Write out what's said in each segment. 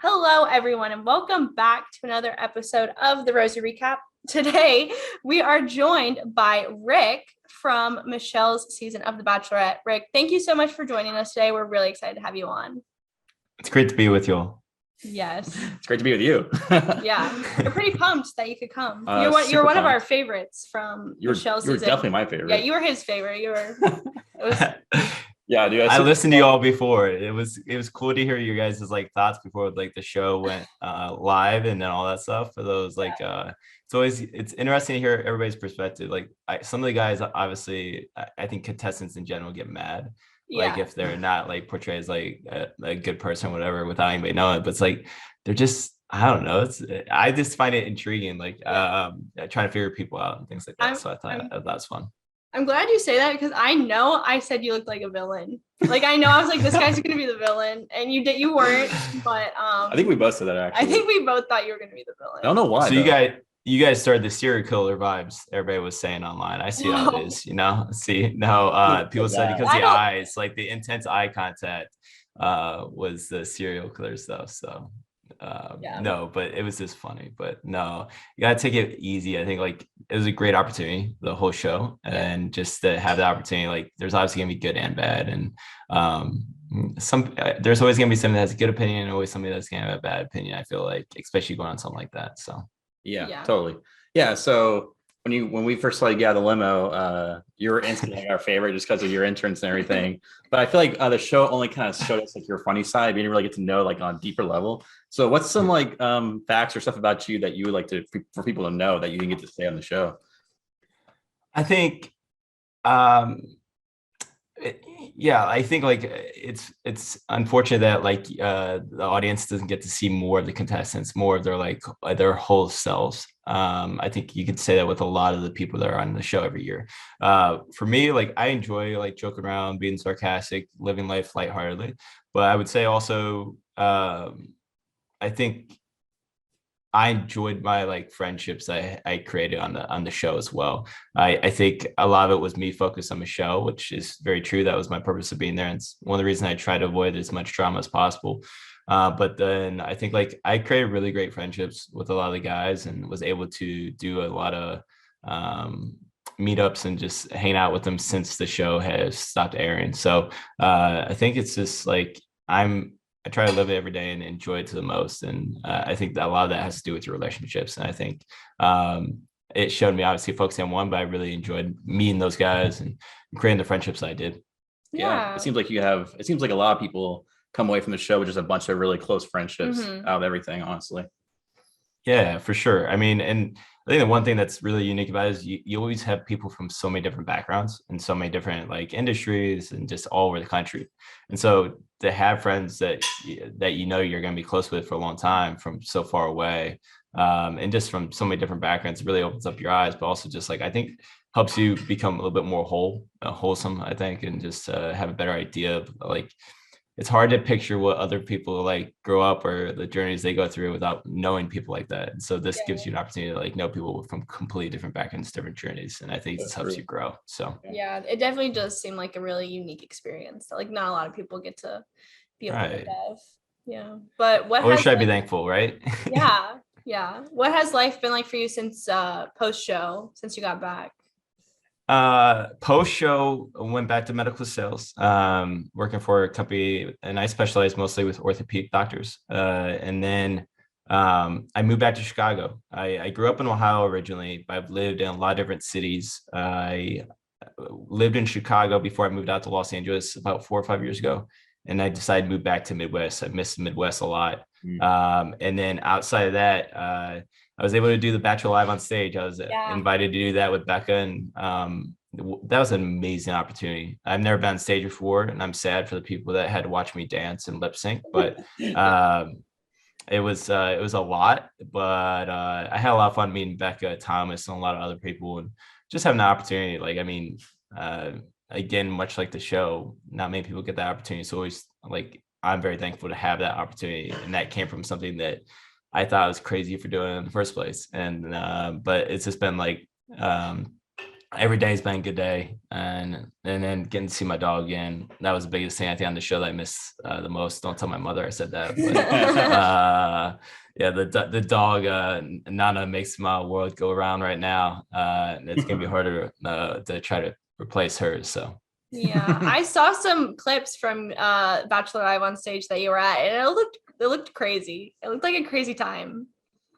Hello, everyone, and welcome back to another episode of the Rosy Recap. Today, we are joined by Rick from Michelle's season of The Bachelorette. Rick, thank you so much for joining us today. We're really excited to have you on. It's great to be with you all. Yes. It's great to be with you. Yeah, we're pretty pumped that you could come. You're one of our favorites from Michelle's season. You were definitely my favorite. Yeah, you were his favorite. Yeah, dude. I listened to you all before. It was cool to hear you guys' thoughts before the show went live and then all that stuff. For those it's interesting to hear everybody's perspective. Some of the guys, obviously, I think contestants in general get mad. If they're not portrayed as a good person or whatever without anybody knowing it, but it's they're just, I don't know. I just find it intriguing, trying to figure people out and things like that. So I thought that was fun. I'm glad you say that because I know I said you looked like a villain. I know I was like, this guy's gonna be the villain, and you weren't. But I think we both said that actually. I think we both thought you were gonna be the villain. I don't know why. So you guys started the serial killer vibes everybody was saying online. I see how it is, people said because the eyes, the intense eye contact was the serial killer stuff. So no, but it was just funny. But no, you gotta take it easy. I think it was a great opportunity, the whole show, and just to have the opportunity, there's obviously gonna be good and bad, and there's always gonna be somebody that has a good opinion and always somebody that's gonna have a bad opinion. I feel especially going on something like that. So yeah, totally. Yeah. So when we first saw you get out of the limo, you were instantly our favorite just because of your entrance and everything. But I feel like the show only kind of showed us your funny side. We didn't really get to know on a deeper level. So what's some facts or stuff about you that you would like for people to know that you didn't get to say on the show? I think I think it's unfortunate that the audience doesn't get to see more of the contestants, more of their whole selves. I think you could say that with a lot of the people that are on the show every year. For me, I enjoy joking around, being sarcastic, living life lightheartedly. But I would say also I think I enjoyed my friendships I created on the show as well. I think a lot of it was me focused on the show, which is very true. That was my purpose of being there. And it's one of the reasons I try to avoid as much drama as possible. But then I think I created really great friendships with a lot of the guys and was able to do a lot of meetups and just hang out with them since the show has stopped airing. So I think it's just I try to live it every day and enjoy it to the most. And I think that a lot of that has to do with your relationships. And I think it showed me obviously focusing on one, but I really enjoyed meeting those guys and creating the friendships I did. Yeah. It seems like a lot of people come away from the show with just a bunch of really close friendships out of everything, honestly. Yeah, for sure. I mean, and I think the one thing that's really unique about it is you always have people from so many different backgrounds and so many different industries and just all over the country. And so to have friends that you're going to be close with for a long time from so far away, and just from so many different backgrounds, really opens up your eyes, but also just I think helps you become a little bit more wholesome, I think, and just have a better idea of it's hard to picture what other people grow up or the journeys they go through without knowing people like that. And so this gives you an opportunity to know people from completely different backgrounds, different journeys. And I think this helps you grow. So yeah, it definitely does seem like a really unique experience that not a lot of people get to be a part of. Yeah. But what always try to be thankful, right? Yeah. Yeah. What has life been like for you since post-show, since you got back? Post show went back to medical sales, working for a company, and I specialize mostly with orthopedic doctors. And then I moved back to Chicago. I grew up in Ohio originally, but I've lived in a lot of different cities. I lived in Chicago before I moved out to Los Angeles about 4 or 5 years ago, and I decided to move back to Midwest. I missed the Midwest a lot. And then outside of that, I was able to do the Bachelor Live on Stage. I was invited to do that with Becca, and that was an amazing opportunity. I've never been on stage before, and I'm sad for the people that had to watch me dance and lip sync, but it was a lot. But I had a lot of fun meeting Becca, Thomas, and a lot of other people, and just having the opportunity. Again, much like the show, not many people get that opportunity. So always I'm very thankful to have that opportunity, and that came from something that I thought was crazy for doing it in the first place. And but it's just been a every day's been a good day, and then getting to see my dog again. That was the biggest thing I think on the show that I miss the most. Don't tell my mother I said that, but yeah, the dog Nana makes my world go around right now. It's gonna be harder to try to replace hers. So Yeah, I saw some clips from Bachelor Live on Stage that you were at, and it looked crazy. It looked like a crazy time.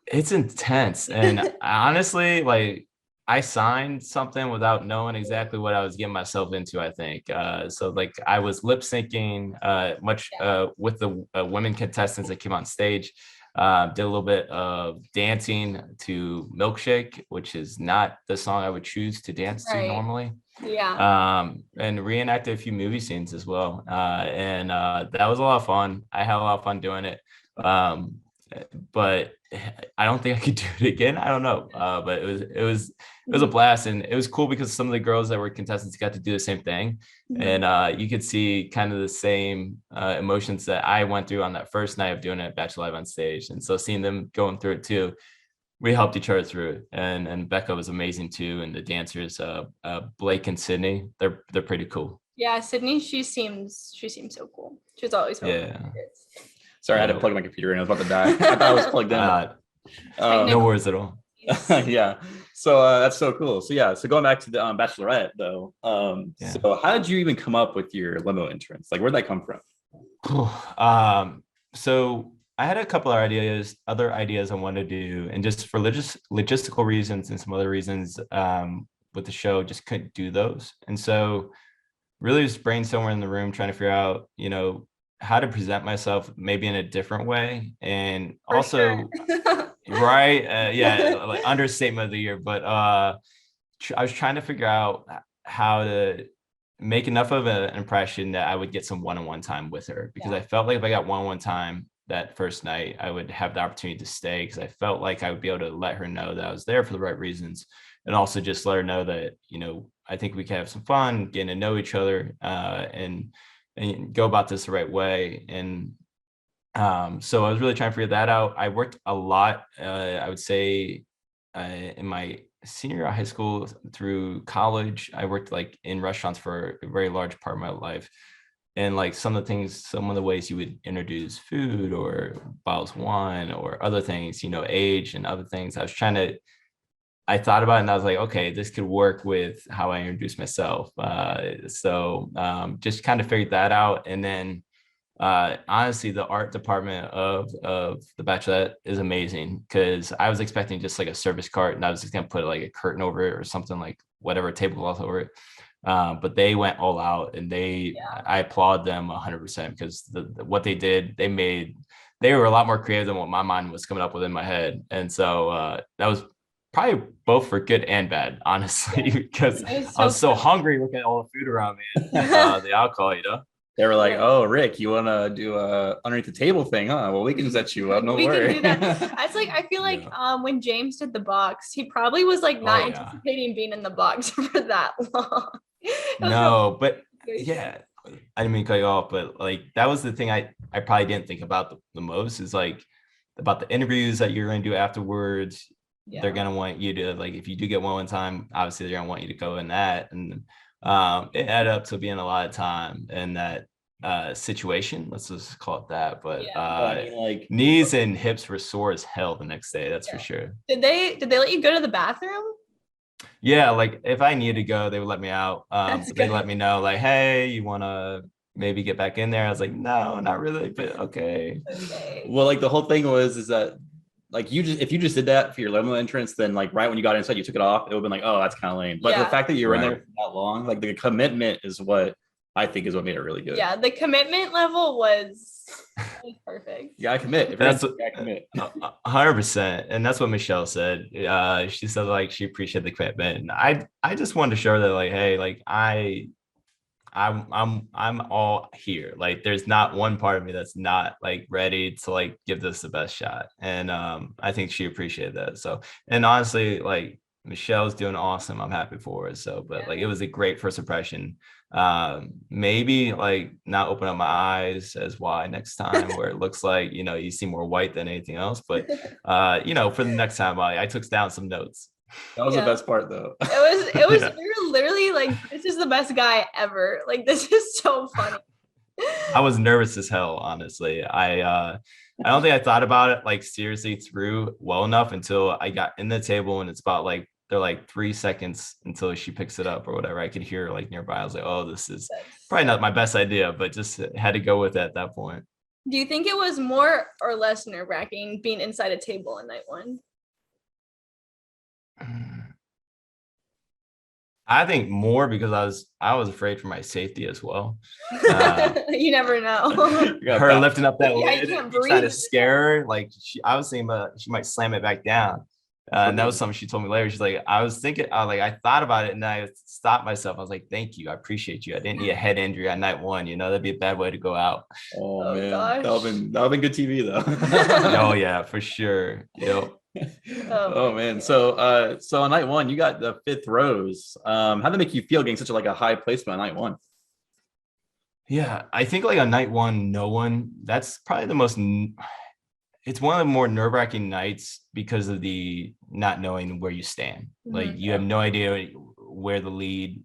it's intense, and honestly, like I signed something without knowing exactly what I was getting myself into, I think. So like I was lip syncing much with the women contestants that came on stage. Did a little bit of dancing to Milkshake, which is not the song I would choose to dance to normally. Yeah. And reenacted a few movie scenes as well. And that was a lot of fun. I had a lot of fun doing it. But I don't think I could do it again. I don't know. But it was a blast, and it was cool because some of the girls that were contestants got to do the same thing, and you could see kind of the same emotions that I went through on that first night of doing it at Bachelor Live on Stage, and so seeing them going through it too, we helped each other through it. And Becca was amazing too, and the dancers, Blake and Sydney, they're pretty cool. Yeah, Sydney, she seems so cool. She's always Sorry, I had to plug my computer in. I was about to die. I thought I was plugged in. No worries at all. Yeah. So that's so cool. So yeah. So going back to the Bachelorette though. So how did you even come up with your limo entrance? Like, where'd that come from? So I had a couple of other ideas I wanted to do, and just for logistical reasons and some other reasons with the show, just couldn't do those. And so really just brainstorming in the room, trying to figure out, how to present myself maybe in a different way. And also, right. Like understatement of the year, but I was trying to figure out how to make enough of an impression that I would get some one-on-one time with her, because I felt like if I got one-on-one time that first night, I would have the opportunity to stay, because I felt like I would be able to let her know that I was there for the right reasons, and also just let her know that, I think we can have some fun, getting to know each other, and go about this the right way. And so I was really trying to figure that out. I worked a lot, I would say, in my senior year of high school through college. I worked like in restaurants for a very large part of my life. And like some of the ways you would introduce food or bottles of wine or other things, age and other things. I thought about it, and I was like, okay, this could work with how I introduce myself. So just kind of figured that out. And then honestly, the art department of the Bachelorette is amazing, because I was expecting just like a service cart, and I was just gonna put like a curtain over it or something, like whatever, tablecloth over it. But they went all out, and I applaud them 100%, because what they did, they were a lot more creative than what my mind was coming up with in my head. And so that was probably both for good and bad, honestly, because I was so hungry looking at all the food around me and the alcohol, They were like, "Oh, Rick, you want to do a underneath the table thing, huh? Well, we can set you up. No worry." We can do that. That's like, I feel like when James did the box, he probably was like not anticipating being in the box for that long. No, but yeah, I didn't mean to cut you off, but like that was the thing I probably didn't think about the most, is like about the interviews that you're going to do afterwards. They're going to want you to, like, if you do get one time, obviously they're going to want you to go in that. And it added up to being a lot of time in that situation. Let's just call it that. But like knees and hips were sore as hell the next day. That's for sure. Did they let you go to the bathroom? Yeah, like if I needed to go, they would let me out. They let me know, like, hey, you want to maybe get back in there? I was like, no, not really, but okay. Well, like the whole thing is that like if you just did that for your limo entrance, then like right when you got inside, you took it off, it would have been like, oh, that's kind of lame. But the fact that you were in there for that long, like the commitment is what I think is what made it really good. Yeah, the commitment level was perfect. You gotta commit. That's you gotta commit. 100%. And that's what Michelle said. She said like she appreciated the commitment. And I just wanted to show her that, like, hey, like I'm all here. Like there's not one part of me that's not like ready to like give this the best shot. And I think she appreciated that. So, and honestly, like Michelle's doing awesome. I'm happy for her. So, but like it was a great first impression. Maybe like not open up my eyes as wide next time, where it looks like, you see more white than anything else. But for the next time, I took down some notes. That was the best part though. It was Yeah. we were literally like, this is the best guy ever. Like, this is so funny. I was nervous as hell, honestly. I don't think I thought about it like seriously through well enough until I got in the table, and it's about like they're like 3 seconds until she picks it up or whatever. I could hear her like nearby. I was like, oh, this is probably not my best idea, but just had to go with it at that point. Do you think it was more or less nerve-wracking being inside a table in night one? I think more because I was afraid for my safety as well. You never know. Her lifting up that Yeah, you lid, can't trying to breathe. scare her. Like I was thinking about she might slam it back down. And that was something she told me later. She's like, I thought about it and I stopped myself. I was like, thank you. I appreciate you. I didn't need a head injury on night one. You know, that'd be a bad way to go out. Oh man, gosh. that would've been good TV though. Oh yeah, for sure. Yep. Oh man. So on night one, you got the 5th rose. How did it make you feel getting such a high placement on night one? Yeah, I think like on night one, that's probably the most, it's one of the more nerve-wracking nights because of the not knowing where you stand. Like you have no idea where the lead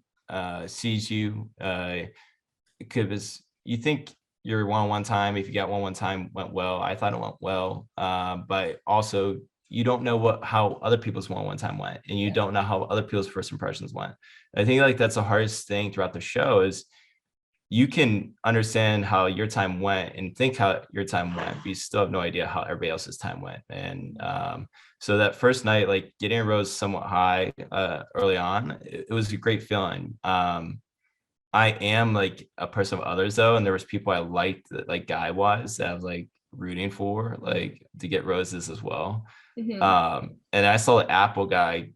sees you. Because you think your one time, if you got one time went well. I thought it went well. But also you don't know how other people's one time went, and you don't know how other people's first impressions went. I think like that's the hardest thing throughout the show is you can understand how your time went and think how your time went, but you still have no idea how everybody else's time went. And so that first night, like getting a rose somewhat high early on, it was a great feeling. I am like a person of others though, and there was people I liked that, like guy wise, that I was like rooting for, like to get roses as well. And I saw the Apple guy,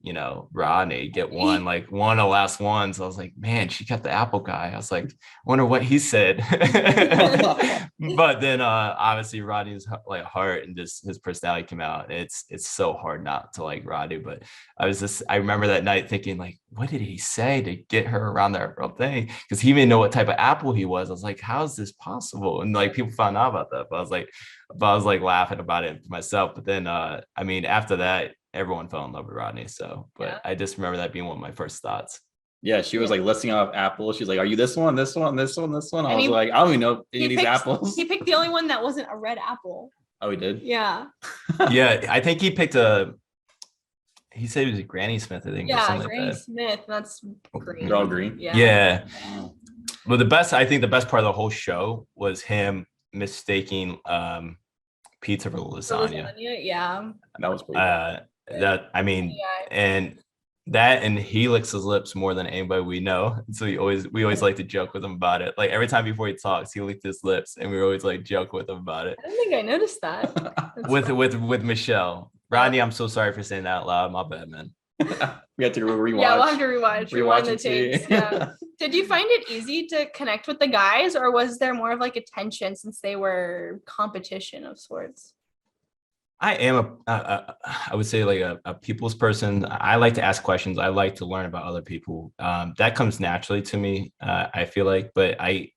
Rodney, get one of the last ones. I was like, man, she got the Apple guy. I was like, wonder what he said. But then obviously Rodney's like heart and just his personality came out. It's so hard not to like Rodney. But I remember that night thinking like, what did he say to get her around that real thing? Because he didn't know what type of apple he was. I was like, how is this possible? And like people found out about that. But I was like laughing about it myself. But then I mean, after that, everyone fell in love with Rodney. So, but I just remember that being one of my first thoughts. Yeah, she was like listing off apples. She's like, are you this one, this one, this one, this one? I was like, I don't even know any of these apples. He picked the only one that wasn't a red apple. Oh, he did? Yeah. Yeah, I think he picked he said it was a Granny Smith, I think. Yeah, Granny Smith. That's green. They're all green. Yeah. Well, I think the best part of the whole show was him mistaking pizza for lasagna. Yeah. That was pretty and he licks his lips more than anybody we know. So we always like to joke with him about it. Like every time before he talks, he licked his lips, and we always like joke with him about it. I don't think I noticed that. with Michelle. Rodney, I'm so sorry for saying that out loud. My bad, man. We have to rewatch. Yeah, we'll have to rewatch the it. tapes. Yeah. Did you find it easy to connect with the guys, or was there more of like a tension since they were competition of sorts? I am I would say like a people's person. I like to ask questions. I like to learn about other people. That comes naturally to me. I feel like, but I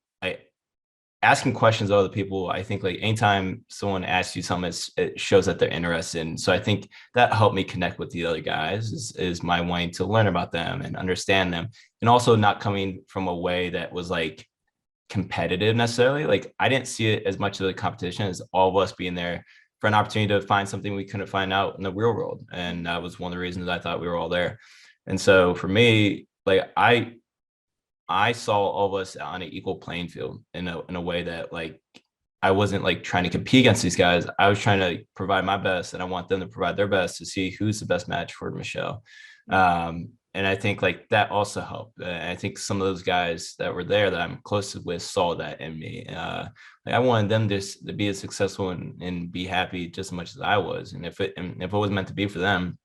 asking questions of other people, I think like anytime someone asks you something, it shows that they're interested in. So I think that helped me connect with the other guys is my wanting to learn about them and understand them, and also not coming from a way that was like competitive necessarily. Like I didn't see it as much of a competition as all of us being there for an opportunity to find something we couldn't find out in the real world. And that was one of the reasons I thought we were all there. And so for me, like I saw all of us on an equal playing field in a way that like I wasn't like trying to compete against these guys. I was trying to provide my best, and I want them to provide their best to see who's the best match for Michelle. And I think like that also helped. I think some of those guys that were there that I'm close with saw that in me. Like I wanted them to be as successful and be happy just as much as I was. And if it was meant to be for them,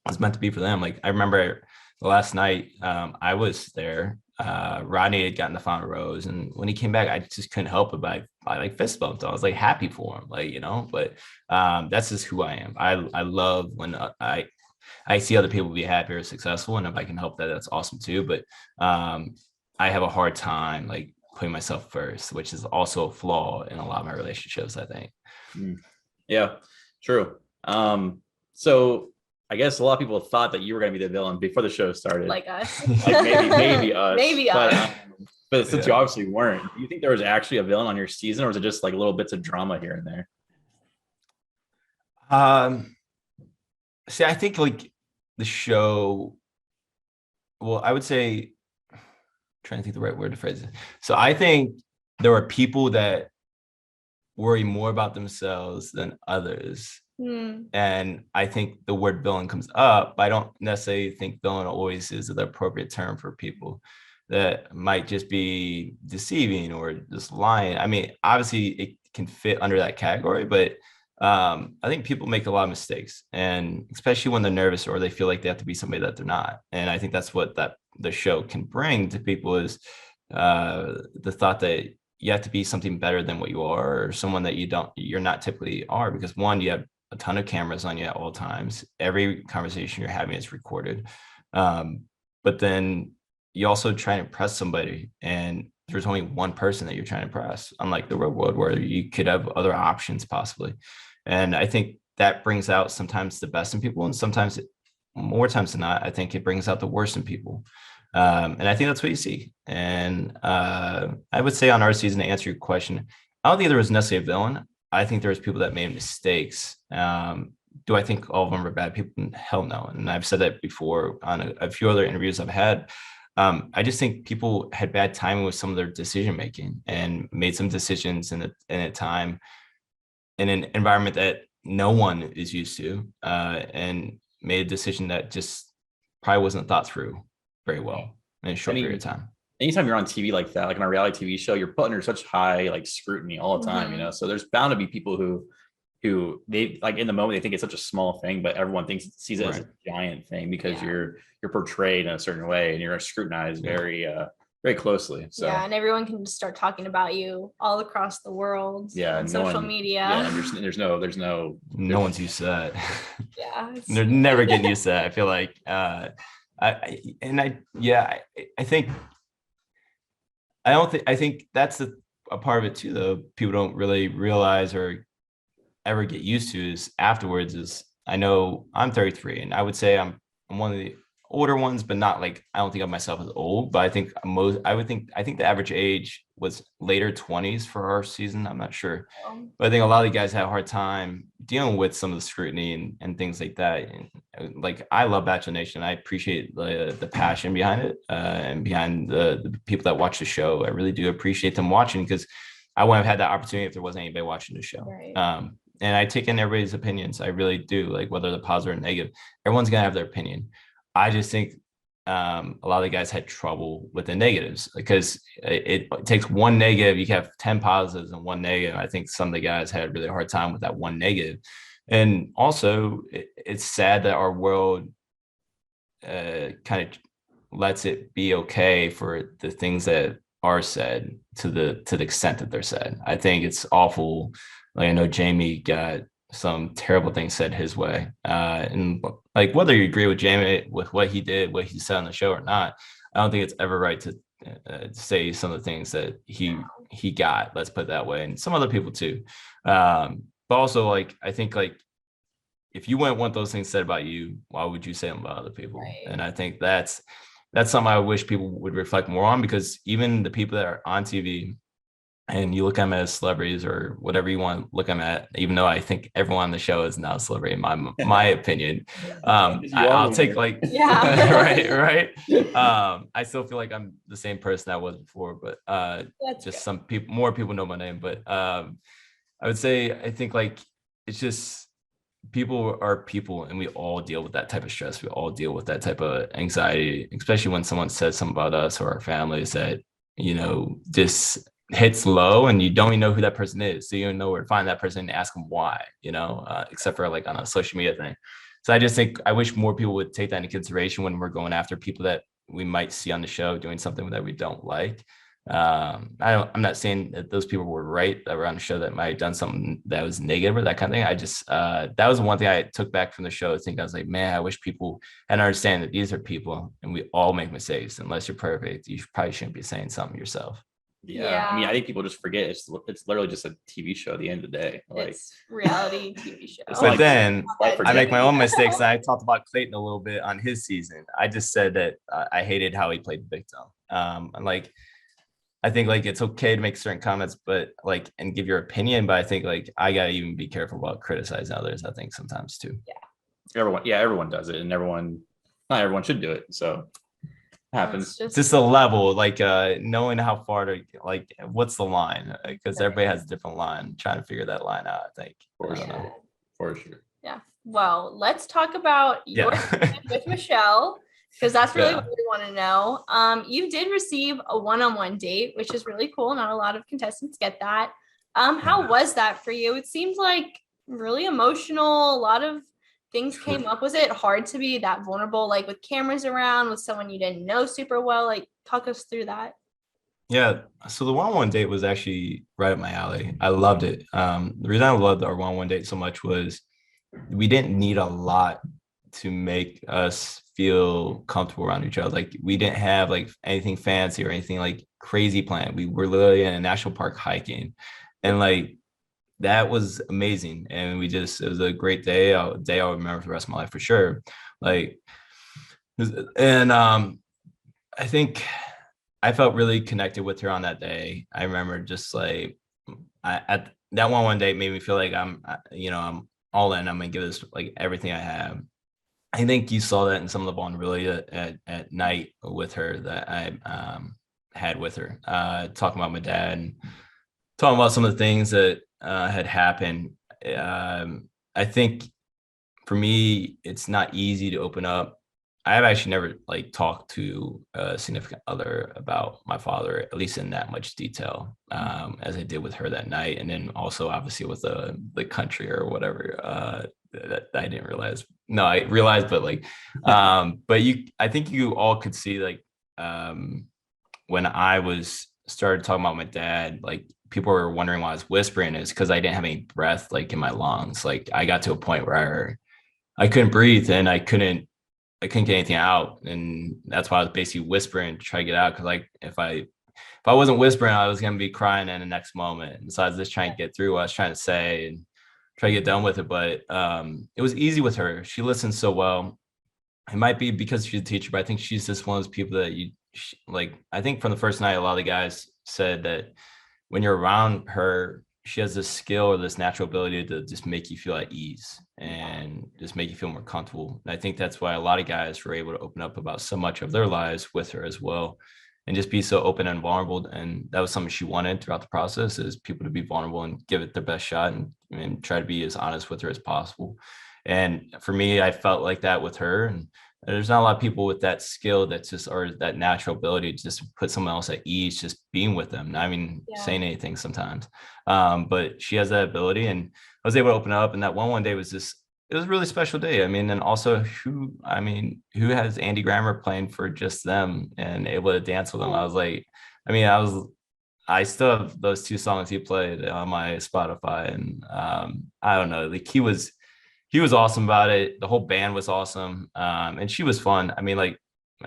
it was meant to be for them. Like I remember the last night I was there. Rodney had gotten the final rose, and when he came back, I just couldn't help it. I like fist bumped. I was like happy for him, like But that's just who I am. I love when I see other people be happy or successful, and if I can help that, that's awesome too. But I have a hard time like putting myself first, which is also a flaw in a lot of my relationships, I think. Yeah, true. So I guess a lot of people thought that you were going to be the villain before the show started. Like us. Like maybe us. Maybe us. But since you obviously weren't, do you think there was actually a villain on your season, or was it just like little bits of drama here and there? See, I think like the show, well, I would say, trying to think the right word to phrase it. So I think there were people that worry more about themselves than others. And I think the word villain comes up, but I don't necessarily think villain always is the appropriate term for people that might just be deceiving or just lying. I mean, obviously it can fit under that category, but I think people make a lot of mistakes, and especially when they're nervous or they feel like they have to be somebody that they're not. And I think that's what the show can bring to people is the thought that you have to be something better than what you are, or someone that you're not typically are, because one, you have a ton of cameras on you at all times. Every conversation you're having is recorded. But then you also try to impress somebody, and there's only one person that you're trying to impress, unlike the real world where you could have other options possibly. And I think that brings out sometimes the best in people, and sometimes more times than not, I think it brings out the worst in people. And I think that's what you see. And I would say on our season, to answer your question, I don't think there was necessarily a villain. I think there was people that made mistakes. Do I think all of them are bad people? Hell no. And I've said that before on a few other interviews I've had. I just think people had bad timing with some of their decision making and made some decisions in a time in an environment that no one is used to, and made a decision that just probably wasn't thought through very well in a short period of time. Anytime you're on TV like that, like on a reality TV show, you're put under such high like scrutiny all the time, you know. So there's bound to be people who they like in the moment they think it's such a small thing, but everyone sees it as a giant thing because you're portrayed in a certain way and you're scrutinized very closely. So and everyone can just start talking about you all across the world. On social media. And there's no one's used to that. They're It's never getting used to that. I feel like I think that's a part of it too, though. People don't really realize or ever get used to is afterwards is, I know I'm 33 and I would say I'm one of the older ones, but not like, I don't think of myself as old, but I think the average age was later 20s for our season. I'm not sure, but I think a lot of the guys had a hard time dealing with some of the scrutiny and things like that. And like, I love Bachelor Nation. I appreciate the passion behind it, and behind the people that watch the show. I really do appreciate them watching, because I wouldn't have had that opportunity if there wasn't anybody watching the show. And I take in everybody's opinions. I really do, like whether they're positive or negative. Everyone's gonna have their opinion. I just think a lot of the guys had trouble with the negatives, because it takes one negative. You can have 10 positives and one negative. I think some of the guys had a really hard time with that one negative. And also, it's sad that our world kind of lets it be okay for the things that are said to the extent that they're said. I think it's awful. Like, I know Jamie got some terrible things said his way, and like, whether you agree with Jamie with what he did, what he said on the show or not, I don't think it's ever right to say some of the things that he got. Let's put it that way, and some other people too. But also, like, I think like, if you wouldn't want those things said about you, why would you say them about other people? And I think that's something I wish people would reflect more on, because even the people that are on TV, and you look at them as celebrities or whatever you want to look at them at, even though I think everyone on the show is now a celebrity in my opinion. I'll take like, right. I still feel like I'm the same person I was before, but just good. More people know my name. But I would say, I think like, it's just, people are people, and we all deal with that type of stress. We all deal with that type of anxiety, especially when someone says something about us or our families that, you know, just hits low, and you don't even know who that person is. So you don't know where to find that person and ask them why, you know, except for like on a social media thing. So I just think I wish more people would take that into consideration when we're going after people that we might see on the show doing something that we don't like. I'm not saying that those people were right that were on the show that might have done something that was negative or that kind of thing. I just that was one thing I took back from the show. I think I was like, man, I wish people had understand that these are people and we all make mistakes. Unless you're perfect, you probably shouldn't be saying something yourself. Yeah. I mean, I think people just forget it's literally just a TV show at the end of the day. Like, it's reality TV show. But then I make my own mistakes. And I I talked about Clayton a little bit on his season. I just said that I hated how he played the victim. And like, I think like it's okay to make certain comments, but like, and give your opinion. But I think like I gotta even be careful about criticizing others. I think sometimes too. everyone does it, and not everyone should do it. So it happens. It's just a level, like knowing how far to like, what's the line? Because everybody has a different line. Trying to figure that line out. I think For sure. Yeah. Well, let's talk about your Yeah. with Michelle, because that's really what we want to know. You did receive a one-on-one date, which is really cool. Not a lot of contestants get that. How was that for you? It seemed like really emotional. A lot of things came up. Was it hard to be that vulnerable, like with cameras around, with someone you didn't know super well? Like, talk us through that. Yeah. So the one-on-one date was actually right up my alley. I loved it. The reason I loved our one-on-one date so much was we didn't need a lot to make us feel comfortable around each other. Like we didn't have like anything fancy or anything like crazy planned. We were literally in a national park hiking, and like that was amazing. And it was a great day. A day I'll remember for the rest of my life for sure. Like, and I think I felt really connected with her on that day. I remember just like at that one date made me feel like I'm all in. I'm gonna give this like everything I have. I think you saw that in some of the vulnerability at night with her that I had with her, talking about my dad and talking about some of the things that had happened. I think for me, it's not easy to open up. I have actually never like talked to a significant other about my father, at least in that much detail, as I did with her that night. And then also obviously with the country or whatever, that I didn't realize. No, I realized, but like, but I think you all could see like, when I started talking about my dad, like people were wondering why I was whispering is because I didn't have any breath like in my lungs. Like I got to a point where I couldn't breathe and I couldn't get anything out. And that's why I was basically whispering to try to get out. Cause like if I wasn't whispering, I was going to be crying in the next moment. And so I was just trying to get through what I was trying to say and try to get done with it. But it was easy with her. She listens so well. It might be because she's a teacher, but I think she's just one of those people that like, I think from the first night, a lot of the guys said that when you're around her, she has this skill or this natural ability to just make you feel at ease and just make you feel more comfortable. And I think that's why a lot of guys were able to open up about so much of their lives with her as well, and just be so open and vulnerable. And that was something she wanted throughout the process, is people to be vulnerable and give it their best shot and try to be as honest with her as possible. And for me, I felt like that with her. And there's not a lot of people with that skill that's just, or that natural ability to just put someone else at ease, just being with them. Not even saying anything sometimes. But she has that ability, and I was able to open up. And that one day was it was a really special day. I mean, and also who has Andy Grammer playing for just them and able to dance with them? I was like, I still have those 2 songs he played on my Spotify. And I don't know, like he was awesome about it. The whole band was awesome. And she was fun. I mean, like,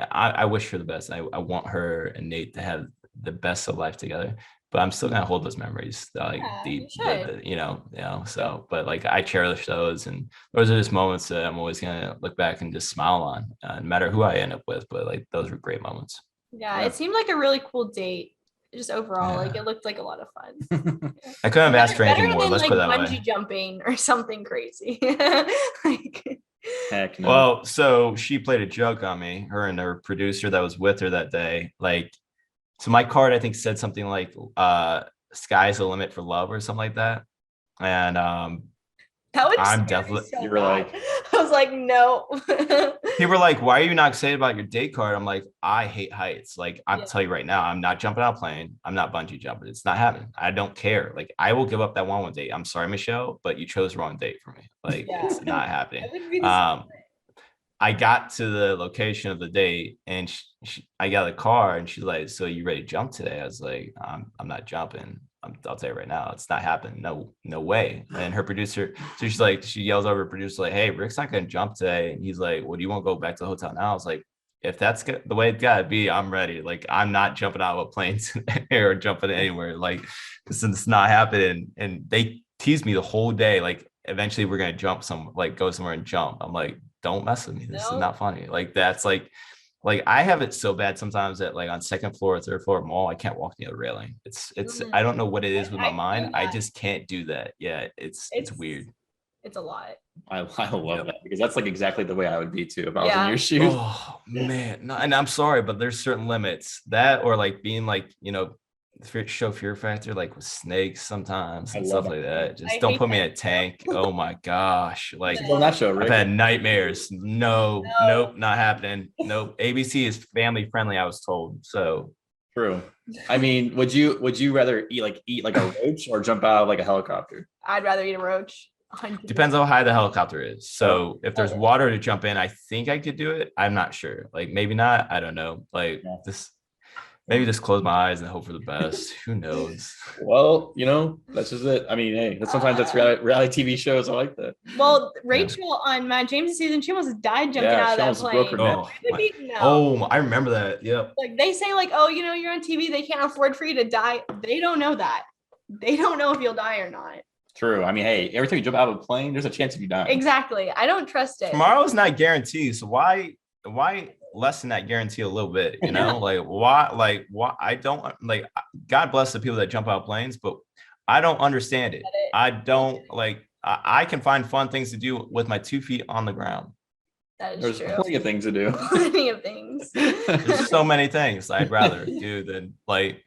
I wish her the best. I want her and Nate to have the best of life together, but I'm still gonna hold those memories like deep, so, but like I cherish those, and those are just moments that I'm always gonna look back and just smile on, no matter who I end up with, but like those were great moments. Yeah, it seemed like a really cool date. Just overall, like it looked like a lot of fun. I couldn't have asked for anything more. Let's like put it that bungee way. Jumping or something crazy. Like, Heck no. Well, so she played a joke on me, her and her producer that was with her that day. Like, so my card, I think, said something like sky's the limit for love or something like that. And that would I'm definitely so bad. I was like, no. People were like, why are you not excited about your date card? I'm like, I hate heights. Like, I'm telling you right now, I'm not jumping out a plane. I'm not bungee jumping. It's not happening. I don't care. Like, I will give up that one date. I'm sorry, Michelle, but you chose the wrong date for me. Like, it's not happening. I got to the location of the date, and I got a car, and she's like, so you ready to jump today? I was like, I'm not jumping. I'll tell you right now, it's not happening. No way. And her producer, so she yells over her producer, like, hey, Rick's not going to jump today. And he's like, well, do you want to go back to the hotel now? I was like, if that's the way it's gotta be, I'm ready. Like I'm not jumping out of a plane or jumping anywhere. Like this is not happening. And they teased me the whole day. Like eventually we're gonna go somewhere and jump. I'm like, don't mess with me. This is not funny. Like that's like I have it so bad sometimes that like on second floor or third floor mall, I can't walk near the railing. It's I don't know what it is with my mind. I just can't do that. Yeah, it's weird. It's a lot. I love that because that's like exactly the way I would be too if I was in your shoes. Oh man, no, and I'm sorry, but there's certain limits. That or like being like, show fear factor like with snakes sometimes and stuff like that. Just don't put me in a tank. Oh my gosh. Like on that show, Rick. I've had nightmares. Nope, not happening. Nope. ABC is family friendly, I was told. So true. I mean, would you rather eat like a roach or jump out of like a helicopter? I'd rather eat a roach. 100%. Depends on how high the helicopter is. So if there's water to jump in, I think I could do it. I'm not sure. Like maybe not. I don't know. Like maybe just close my eyes and hope for the best. Who knows? Well, that's just it. I mean, hey, sometimes that's reality TV shows. I like that. Well, Rachel on Matt James' season, she almost died jumping out of that plane. I remember that. Yep. Like they say, like, oh, you're on TV, they can't afford for you to die. They don't know that. They don't know if you'll die or not. True. I mean, hey, every time you jump out of a plane, there's a chance of you dying. Exactly. I don't trust it. Tomorrow's not guaranteed. So why lessen that guarantee a little bit? Like why I don't like. God bless the people that jump out of planes, but I don't understand it. I don't like. I can find fun things to do with my 2 feet on the ground. There's plenty of things to do. Plenty of things. There's so many things I'd rather do than like.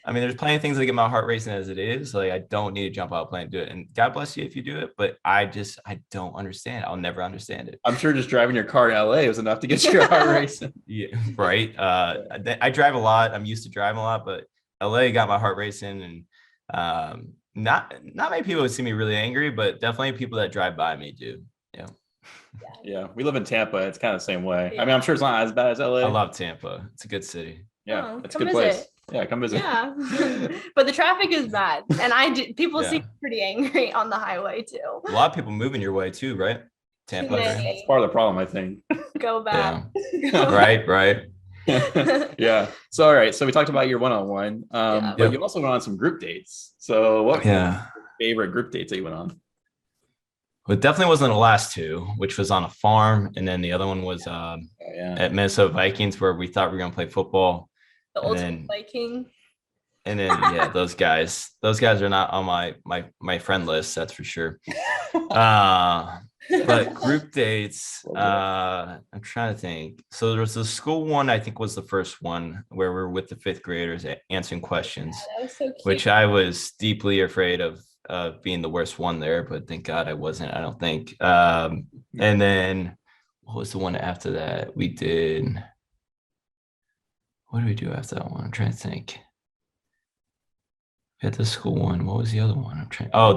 I mean, there's plenty of things that get my heart racing as it is. Like, I don't need to jump out of a plane and do it. And God bless you if you do it. But I don't understand. I'll never understand it. I'm sure just driving your car in LA was enough to get your heart racing. Yeah, right. I drive a lot. I'm used to driving a lot, but LA got my heart racing. And not many people would see me really angry, but definitely people that drive by me do. Yeah. Yeah. We live in Tampa. It's kind of the same way. Yeah. I mean, I'm sure it's not as bad as LA. I love Tampa. It's a good city. Yeah. It's a good place. Yeah, come visit. Yeah, but the traffic is bad, and people seem pretty angry on the highway too. A lot of people moving your way too, right? Tampa. That's part of the problem, I think. Go back. Yeah. Right. Yeah. So all right. So we talked about your one-on-one, but you also went on some group dates. So what were your favorite group dates that you went on? Well, it definitely wasn't the last two, which was on a farm, and then the other one was at Minnesota Vikings, where we thought we were going to play football. The ultimate Viking. And then those guys are not on my friend list, that's for sure. But group dates, I'm trying to think. So there was the school one, I think was the first one where we're with the fifth graders answering questions, that was so cute. Which I was deeply afraid of being the worst one there, but thank God I wasn't, I don't think. And then what was the one after that? We did. What did we do after that one? I'm trying to think. We had the school one. What was the other one? I'm trying. Oh,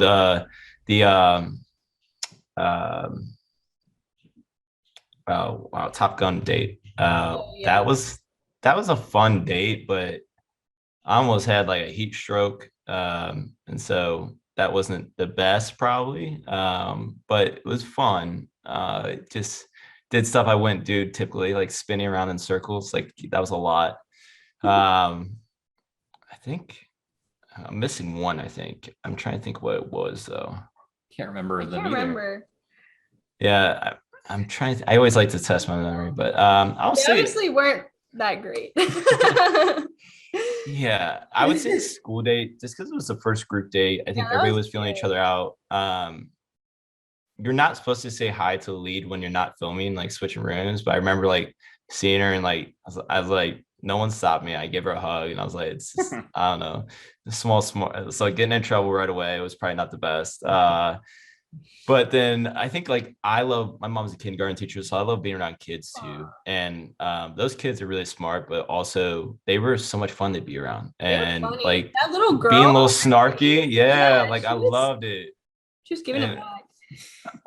Top Gun date. That was a fun date, but I almost had like a heat stroke. And so that wasn't the best probably. But it was fun. Just did stuff I wouldn't do typically, like spinning around in circles. Like that was a lot. I think I'm missing one. I think I'm trying to think what it was though. Can't remember. Yeah, I'm trying to. I always like to test my memory, but I'll say obviously weren't that great. Yeah, I would say school date, just because it was the first group date. I think everybody was feeling each other out. You're not supposed to say hi to the lead when you're not filming, like switching rooms. But I remember like seeing her and like I was like, no one stopped me. I gave her a hug and I was like, it's just, I don't know, small. So getting in trouble right away was probably not the best. But then I think like my mom's a kindergarten teacher, so I love being around kids too. And those kids are really smart, but also they were so much fun to be around. And like that little girl being a little snarky. Yeah, like I loved it. She was giving it back.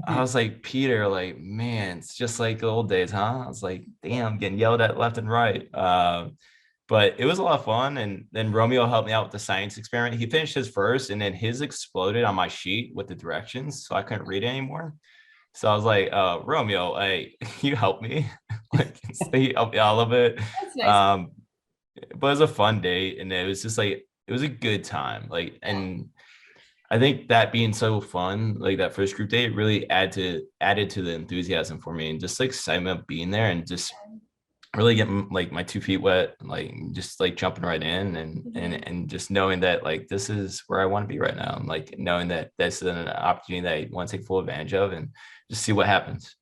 I was like, Peter, like, man, it's just like the old days, huh? I was like, damn, I'm getting yelled at left and right. But it was a lot of fun. And then Romeo helped me out with the science experiment. He finished his first, and then his exploded on my sheet with the directions, so I couldn't read it anymore. So I was like, Romeo, hey, you help me. like see all of it. That's nice. But it was a fun date, and it was just like it was a good time. Like, and I think that being so fun, like that first group date, really added to the enthusiasm for me, and just like excitement of being there, and just really getting like my 2 feet wet, like just like jumping right in, and just knowing that like this is where I want to be right now, and like knowing that this is an opportunity that I want to take full advantage of, and just see what happens.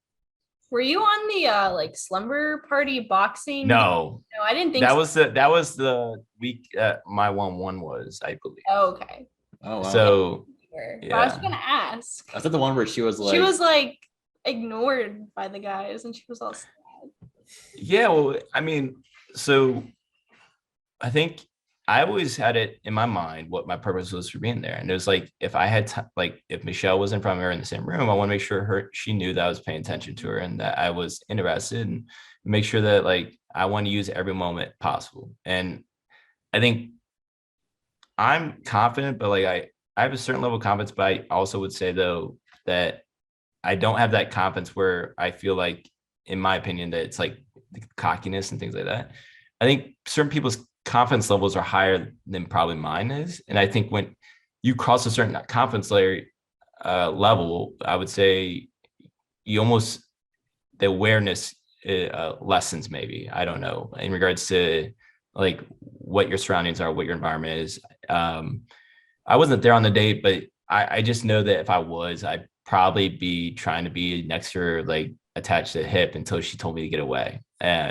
Were you on the like slumber party boxing? No, No, I didn't think so. that was the week my 1-1 was, I believe. Oh, okay. Oh wow. So But I was yeah. gonna ask. I thought the one where she was like ignored by the guys, and she was all sad. Yeah, well, I mean, so I think I always had it in my mind what my purpose was for being there, and it was like if I had like if Michelle was in front of her in the same room, I want to make sure she knew that I was paying attention to her and that I was interested, and make sure that like I want to use every moment possible. And I think I'm confident, but like I have a certain level of confidence, but I also would say though that I don't have that confidence where I feel like, in my opinion, that it's like cockiness and things like that. I think certain people's confidence levels are higher than probably mine is. And I think when you cross a certain confidence layer level, I would say you almost, the awareness lessens maybe. I don't know, in regards to like what your surroundings are, what your environment is. I wasn't there on the date, but I just know that if I was, I'd probably be trying to be next to her, like attached to the hip until she told me to get away.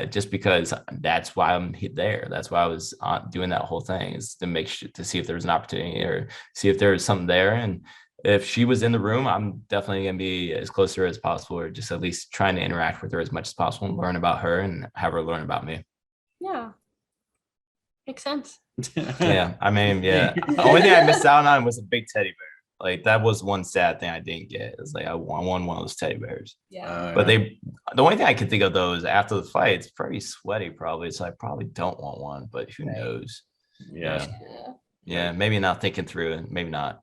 Just because that's why I'm there. That's why I was doing that whole thing, is to make sure to see if there was an opportunity or see if there was something there. And if she was in the room, I'm definitely going to be as close to her as possible, or just at least trying to interact with her as much as possible and learn about her and have her learn about me. Yeah. Makes sense. Yeah. I mean, yeah. The only thing I missed out on was a big teddy bear. Like that was one sad thing I didn't get. It was like I won one of those teddy bears. Yeah. But the only thing I could think of though is after the fight, it's pretty sweaty probably. So I probably don't want one, but who knows? Yeah. Yeah. Maybe not thinking through it. Maybe not.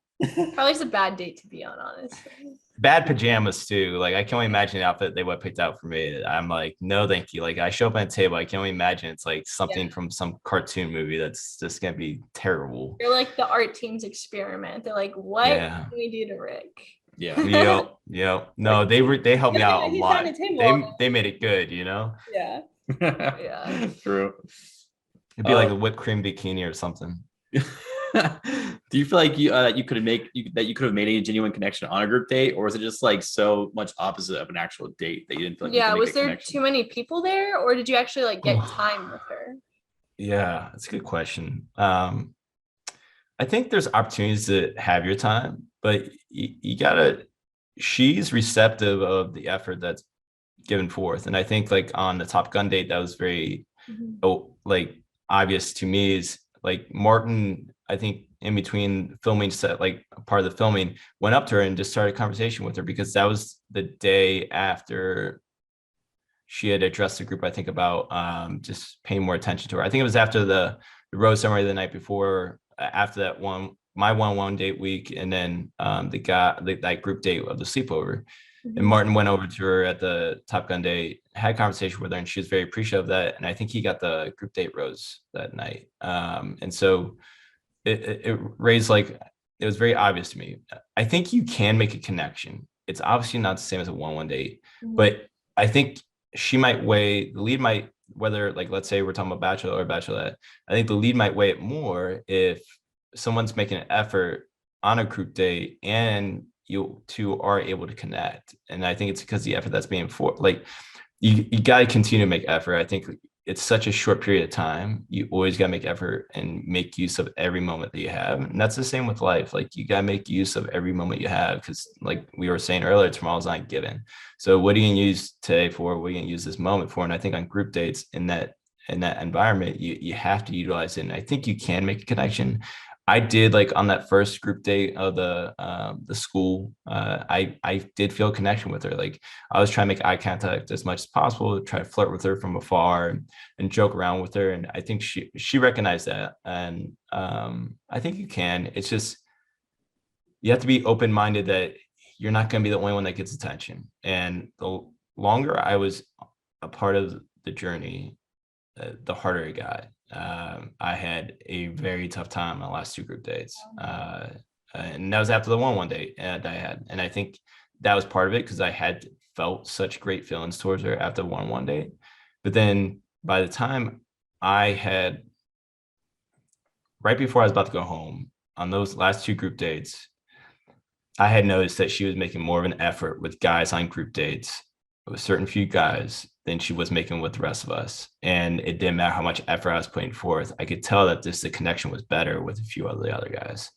Probably it's a bad date to be on, honestly. Bad pajamas too. Like I can't only imagine the outfit they would picked out for me. I'm like, no, thank you. Like I show up at a table, I can't only imagine it's like something from some cartoon movie that's just gonna be terrible. They're like the art team's experiment. They're like, what can we do to Rick? Yeah. Yep. No, they helped me out a lot. They made it good, you know? Yeah. Yeah. True. It'd be like a whipped cream bikini or something. Do you feel like you could have made a genuine connection on a group date, or was it just like so much opposite of an actual date that you didn't feel like you could was make a there connection? too many people there, or did you actually like get time with her? Yeah, that's a good question. I think there's opportunities to have your time, but you gotta, she's receptive of the effort that's given forth. And I think like on the Top Gun date, that was very like obvious to me, is like Martin, I think in between filming set, like part of the filming, went up to her and just started a conversation with her, because that was the day after she had addressed the group, I think, about just paying more attention to her. I think it was after the rose ceremony the night before, after that my 1-1 date week, and then that group date of the sleepover. And Martin went over to her at the Top Gun date, had a conversation with her, and she was very appreciative of that. And I think he got the group date rose that night. And so it raised, like, it was very obvious to me. I think you can make a connection. It's obviously not the same as a 1-1 date, but I think the lead might, whether, like, let's say we're talking about Bachelor or Bachelorette, I think the lead might weigh it more if someone's making an effort on a group date and you two are able to connect. And I think it's because the effort that's being you got to continue to make effort. I think it's such a short period of time. You always got to make effort and make use of every moment that you have. And that's the same with life. Like, you got to make use of every moment you have, because like we were saying earlier, tomorrow's not given. So what are you going to use today for? What are you going to use this moment for? And I think on group dates, in that environment, you have to utilize it. And I think you can make a connection. I did, like, on that first group date of the school, I did feel a connection with her. Like, I was trying to make eye contact as much as possible, try to flirt with her from afar and joke around with her. And I think she recognized that. And I think you can. It's just, you have to be open-minded that you're not going to be the only one that gets attention. And the longer I was a part of the journey, the harder it got. I had a very tough time on the last 2 group dates. And that was after the one date that I had. And I think that was part of it because I had felt such great feelings towards her after the one date. But then by the time I had, right before I was about to go home on those last 2 group dates, I had noticed that she was making more of an effort with guys on group dates with certain few guys than she was making with the rest of us. And it didn't matter how much effort I was putting forth. I could tell that the connection was better with a few of the other guys.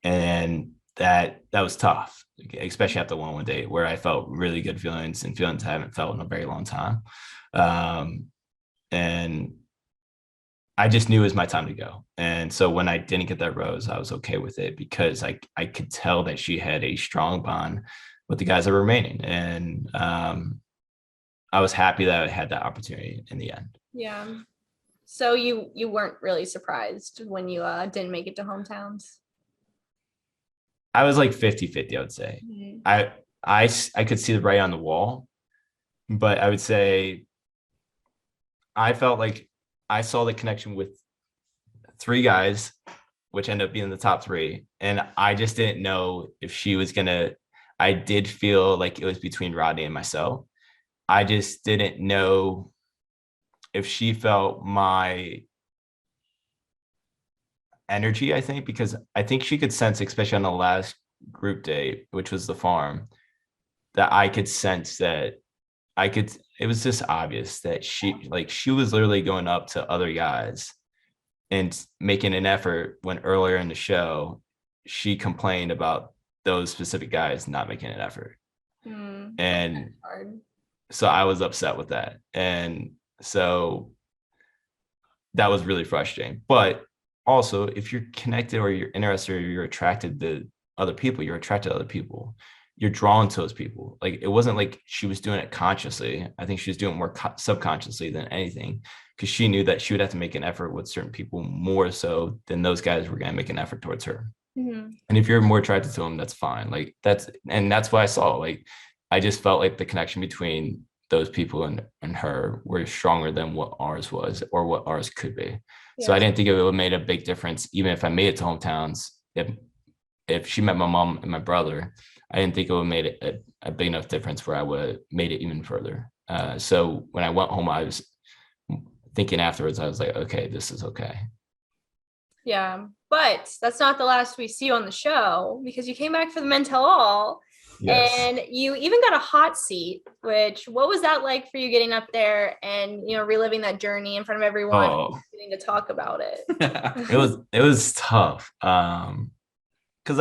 And that was tough, especially after one date where I felt really good feelings and feelings I haven't felt in a very long time. And I just knew it was my time to go. And so when I didn't get that rose, I was okay with it because I could tell that she had a strong bond with the guys that were remaining. And I was happy that I had that opportunity in the end. Yeah. So you weren't really surprised when you didn't make it to hometowns? I was like 50-50, I would say. Mm-hmm. I could see the writing on the wall, but I would say I felt like I saw the connection with 3 guys, which ended up being the top 3. And I just didn't know if she was I did feel like it was between Rodney and myself. I just didn't know if she felt my energy, I think, because I think she could sense, especially on the last group date, which was the farm, that I could sense that it was just obvious that she was literally going up to other guys and making an effort when earlier in the show, she complained about those specific guys not making an effort. And so I was upset with that. And so that was really frustrating. But also, if you're connected or you're interested or you're attracted to other people, you're attracted to other people. You're drawn to those people. Like, it wasn't like she was doing it consciously. I think she was doing it more subconsciously than anything, because she knew that she would have to make an effort with certain people more so than those guys were going to make an effort towards her. Mm-hmm. And if you're more attracted to them, that's fine. Like, that's what I saw. Like, I just felt like the connection between those people and her were stronger than what ours was or what ours could be. Yeah. So I didn't think it would have made a big difference, even if I made it to hometowns. If she met my mom and my brother, I didn't think it would have made it a big enough difference where I would have made it even further. So when I went home, I was thinking afterwards, I was like, okay, this is okay. Yeah, but that's not the last we see you on the show, because you came back for the Men Tell All. Yes. And you even got a hot seat, what was that like for you, getting up there and, reliving that journey in front of everyone, getting to talk about it? It was tough. Cause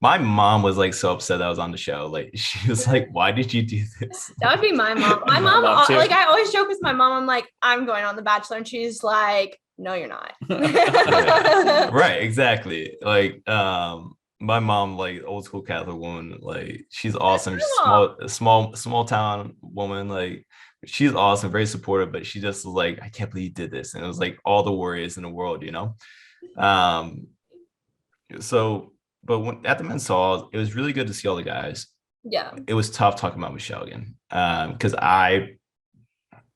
my mom was like so upset that I was on the show. Like, she was like, why did you do this? That would be my mom. My mom, like, I always joke with my mom, I'm like, I'm going on The Bachelor. And she's like, no, you're not. Right. Exactly. Like, my mom, like, old school Catholic woman, like, she's awesome. Small town woman. Like, she's awesome, very supportive, but she just was like, I can't believe you did this. And it was like all the warriors in the world, So, but at the Men's Hall, it was really good to see all the guys. Yeah. It was tough talking about Michelle again, because I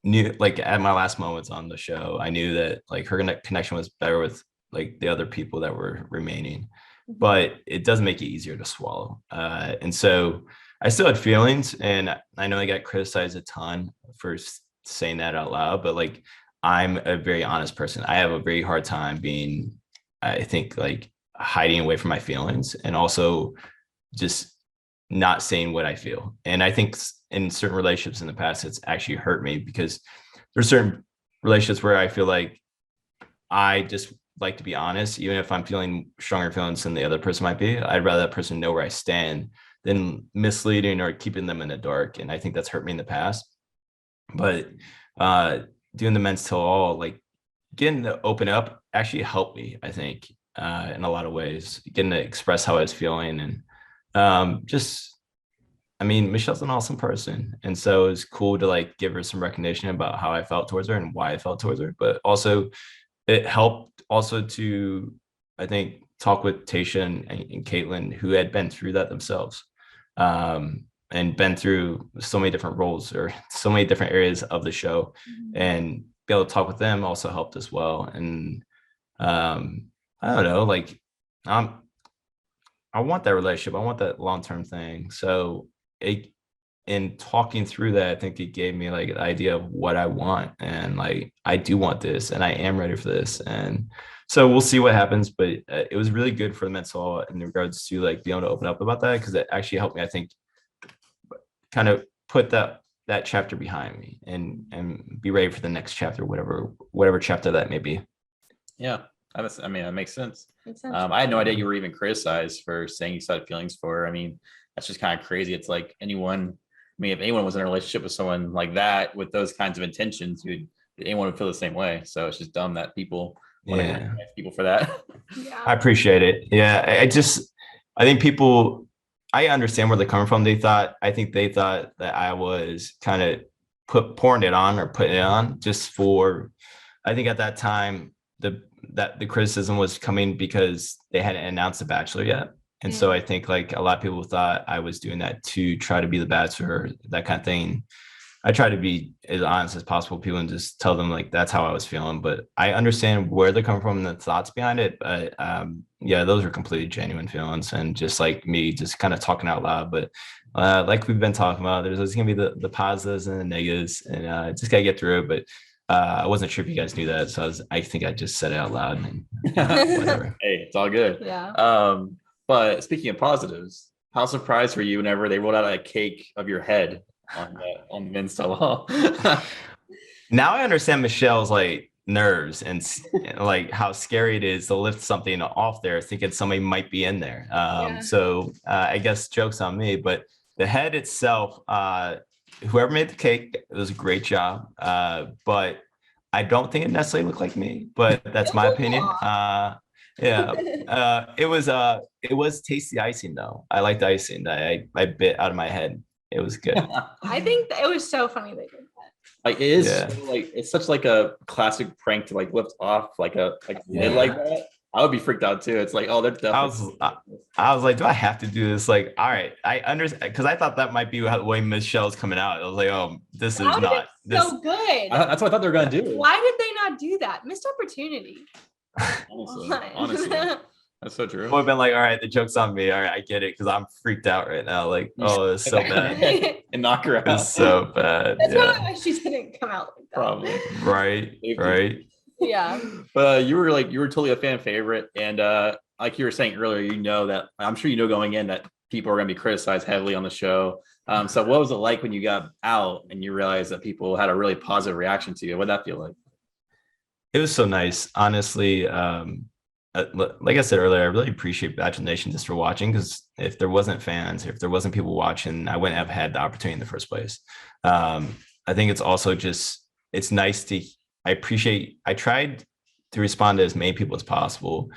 knew, like, at my last moments on the show, I knew that, like, her connection was better with, like, the other people that were remaining, but it does make it easier to swallow. And so I still had feelings, and I know I got criticized a ton for saying that out loud, but, like, I'm a very honest person. I have a very hard time being, I think, like, hiding away from my feelings, and also just not saying what I feel. And I think in certain relationships in the past, it's actually hurt me, because there's certain relationships where I feel like I just like to be honest, even if I'm feeling stronger feelings than the other person might be. I'd rather that person know where I stand than misleading or keeping them in the dark. And I think that's hurt me in the past. But doing the Men's Tell All, like, getting to open up actually helped me, I think, in a lot of ways, getting to express how I was feeling. And Michelle's an awesome person. And so it's cool to, like, give her some recognition about how I felt towards her and why I felt towards her. But also it helped also to, I think, talk with Tasha and Caitlin, who had been through that themselves. and been through so many different roles or so many different areas of the show, and be able to talk with them also helped as well. And I don't know, like I want that relationship. I want that long-term thing. So in talking through that, I think it gave me like an idea of what I want, and like I do want this, and I am ready for this. And so we'll see what happens. But it was really good for the mental in regards to like being able to open up about that, because it actually helped me, I think, kind of put that chapter behind me and be ready for the next chapter, whatever chapter that may be. Yeah, I mean, that makes sense. Makes sense. I had no idea you were even criticized for saying you still had feelings for her. I mean, that's just kind of crazy. It's like if anyone was in a relationship with someone like that with those kinds of intentions, anyone would feel the same way. So it's just dumb that people want to criticize people for that. Yeah. I appreciate it. Yeah, I think people, I understand where they're coming from. I think they thought that I was kind of pouring it on or putting it on just for, I think at that time, the criticism was coming because they hadn't announced The Bachelor yet. And so I think like a lot of people thought I was doing that to try to be the Bachelor, that kind of thing. I try to be as honest as possible with people and just tell them like that's how I was feeling. But I understand where they're coming from and the thoughts behind it. But yeah, those are completely genuine feelings, and just like me just kind of talking out loud. But like we've been talking about, there's going to be the positives and the negatives, and just got to get through it. But I wasn't sure if you guys knew that. So I think I just said it out loud, and whatever. Hey, it's all good. Yeah. But speaking of positives, how surprised were you whenever they rolled out a cake of your head on the men's tell all? Now I understand Michelle's like nerves and like how scary it is to lift something off there thinking somebody might be in there. So I guess joke's on me, but the head itself, whoever made the cake, it was a great job. But I don't think it necessarily looked like me, but that's my opinion. It was tasty icing though. I liked the icing that I bit out of my head. It was good. I think it was so funny they did that. Like it is like it's such like a classic prank to like lift off like lid like that. I would be freaked out too. It's like, oh, they're definitely. I was like, do I have to do this? Like, all right, I understand, because I thought that might be the way Michelle's coming out. I was like, oh, this is not so good. That's what I thought they were gonna do. Why did they not do that? Missed opportunity. Honestly, that's so true. I would have been like, all right, the joke's on me. All right, I get it, because I'm freaked out right now. Like, oh, it's so bad. And knock her out. It's so bad. That's why she didn't come out like that. Probably. Right. Yeah. But you were totally a fan favorite, and like you were saying earlier, you know that I'm sure you know going in that people are going to be criticized heavily on the show. So what was it like when you got out and you realized that people had a really positive reaction to you? What did that feel like? It was so nice, honestly. Like I said earlier, I really appreciate Bachelor Nation just for watching, because if there wasn't fans, if there wasn't people watching, I wouldn't have had the opportunity in the first place. I think it's also just, it's nice to, I tried to respond to as many people as possible,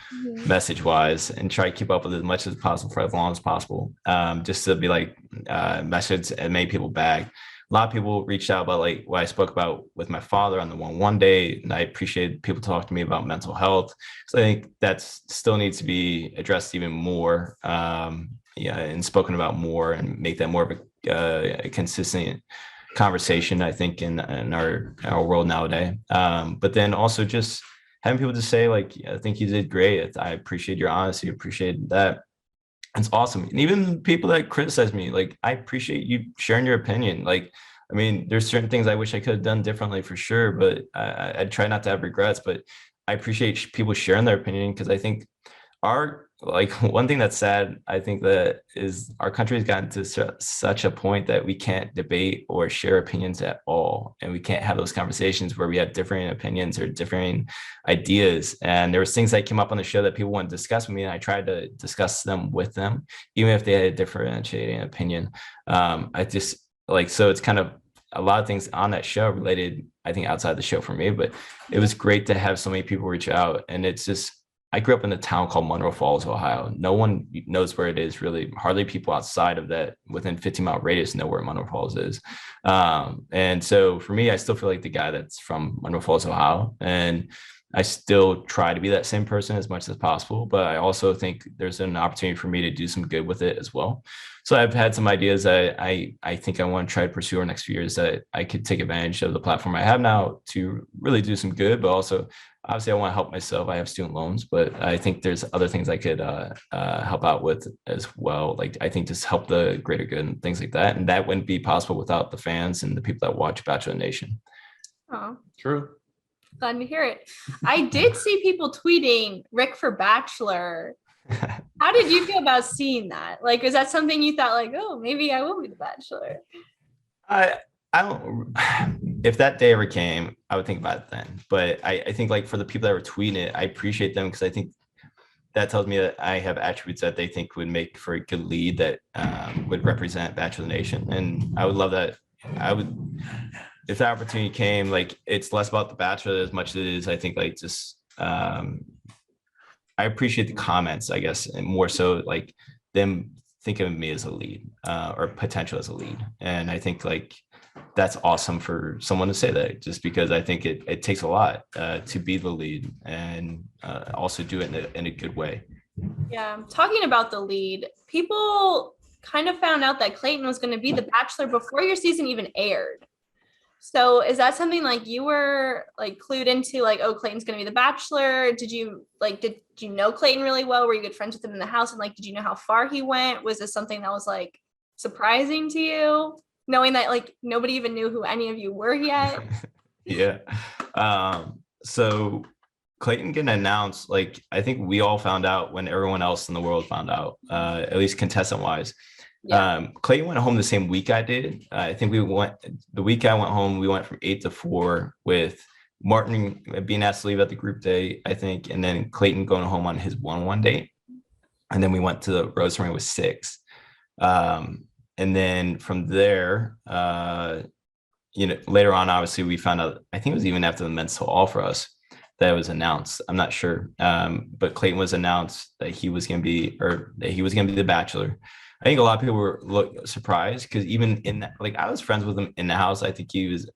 message wise, and try to keep up with as much as possible for as long as possible. Just to be like, message as many people back. A lot of people reached out about like what I spoke about with my father on the one day, and I appreciate people talking to me about mental health. So I think that still needs to be addressed even more, and spoken about more, and make that more of a consistent conversation, I think, in our world nowadays. But then also just having people just say like, I think you did great. I appreciate your honesty. Appreciate that. It's awesome. And even people that criticize me, like, I appreciate you sharing your opinion. Like, I mean, there's certain things I wish I could have done differently for sure, but I try not to have regrets. But I appreciate people sharing their opinion, because I think one thing that's sad, I think, that is our country has gotten to such a point that we can't debate or share opinions at all. And we can't have those conversations where we have differing opinions or differing ideas. And there was things that came up on the show that people wanted to discuss with me, and I tried to discuss them with them, even if they had a differentiating opinion. I just so it's kind of a lot of things on that show related, I think, outside the show for me, but it was great to have so many people reach out. And it's just, I grew up in a town called Monroe Falls, Ohio. No one knows where it is, really. Hardly people outside of that within 15-mile radius know where Monroe Falls is. And so for me, I still feel like the guy that's from Monroe Falls, Ohio. And I still try to be that same person as much as possible, but I also think there's an opportunity for me to do some good with it as well. So I've had some ideas that I think I want to try to pursue over the next few years, that I could take advantage of the platform I have now to really do some good, but also obviously I want to help myself. I have student loans, but I think there's other things I could help out with as well. Like I think just help the greater good and things like that. And that wouldn't be possible without the fans and the people that watch Bachelor Nation. Oh, True. glad to hear it. I did see people tweeting Rick for Bachelor. How did you feel about seeing that? Like, is that something you thought like, oh, maybe I will be the Bachelor? I don't, if that day ever came, I would think about it then. But I think like for the people that were tweeting it, I appreciate them, because I think that tells me that I have attributes that they think would make for a good lead that would represent Bachelor Nation. And I would love that. I would, if that opportunity came, like it's less about the Bachelor as much as it is, I think like just I appreciate the comments, I guess, and more so like them thinking of me as a lead or potential as a lead. And I think like that's awesome for someone to say that, just because I think it takes a lot to be the lead and also do it in a good way. Yeah, talking about the lead, people kind of found out that Clayton was going to be the Bachelor before your season even aired. So is that something like you were like clued into, like, oh, Clayton's going to be the Bachelor? Did you know Clayton really well? Were you good friends with him in the house? And like, did you know how far he went? Was this something that was like surprising to you, knowing that like nobody even knew who any of you were yet? Yeah. So Clayton getting announced, like I think we all found out when everyone else in the world found out, at least contestant wise. Yeah. Clayton went home the same week I did. I think the week I went home, we went from 8 to 4 with Martin being asked to leave at the group date, I think, and then Clayton going home on his 1-1 date. And then we went to the Rose Ring with 6. And then from there, later on, obviously we found out, I think it was even after the men's all for us, that it was announced. I'm not sure. But Clayton was announced that he was going to be the Bachelor. I think a lot of people were surprised, because even in that, like I was friends with him in the house. I think he was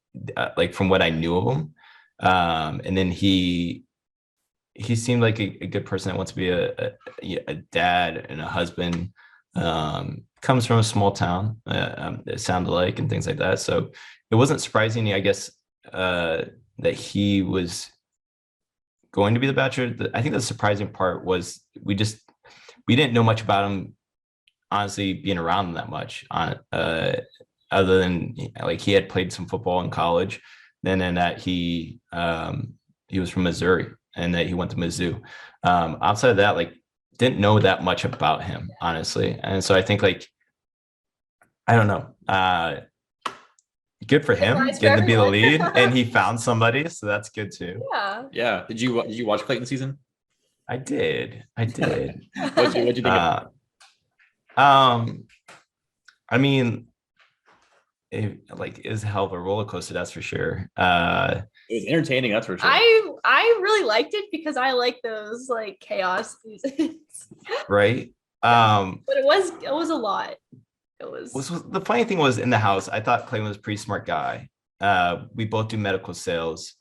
like from what I knew of him. And then he seemed like a good person that wants to be a dad and a husband. Comes from a small town, it sounded like, and things like that. So it wasn't surprising, I guess, that he was going to be the Bachelor. I think the surprising part was we didn't know much about him, honestly, being around him that much, other than like he had played some football in college, and then that he was from Missouri and that he went to Mizzou. Outside of that, like didn't know that much about him, honestly. And so I think like, I don't know, good for him getting to be the lead, and he found somebody, so that's good too. Yeah. Did you watch Clayton season? I did. What'd you think of it? I mean, it is a hell of a roller coaster, that's for sure. It was entertaining, that's for sure. I really liked it because I like those like chaos seasons. Right. But it was a lot. The funny thing was, in the house, I thought Clayton was a pretty smart guy. We both do medical sales,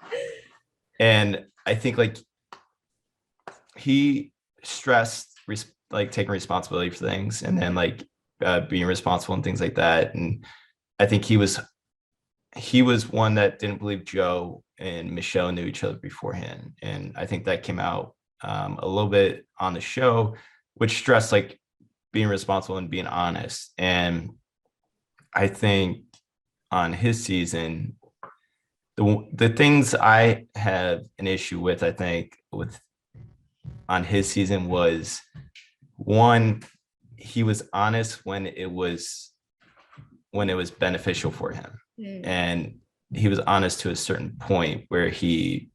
and I think like he stressed like taking responsibility for things, and then like being responsible and things like that. And I think he was one that didn't believe Joe and Michelle knew each other beforehand, and I think that came out a little bit on the show, which stressed like being responsible and being honest. And I think on his season, the things I have an issue with, I think on his season was, one, he was honest when it was beneficial for him. And he was honest to a certain point where he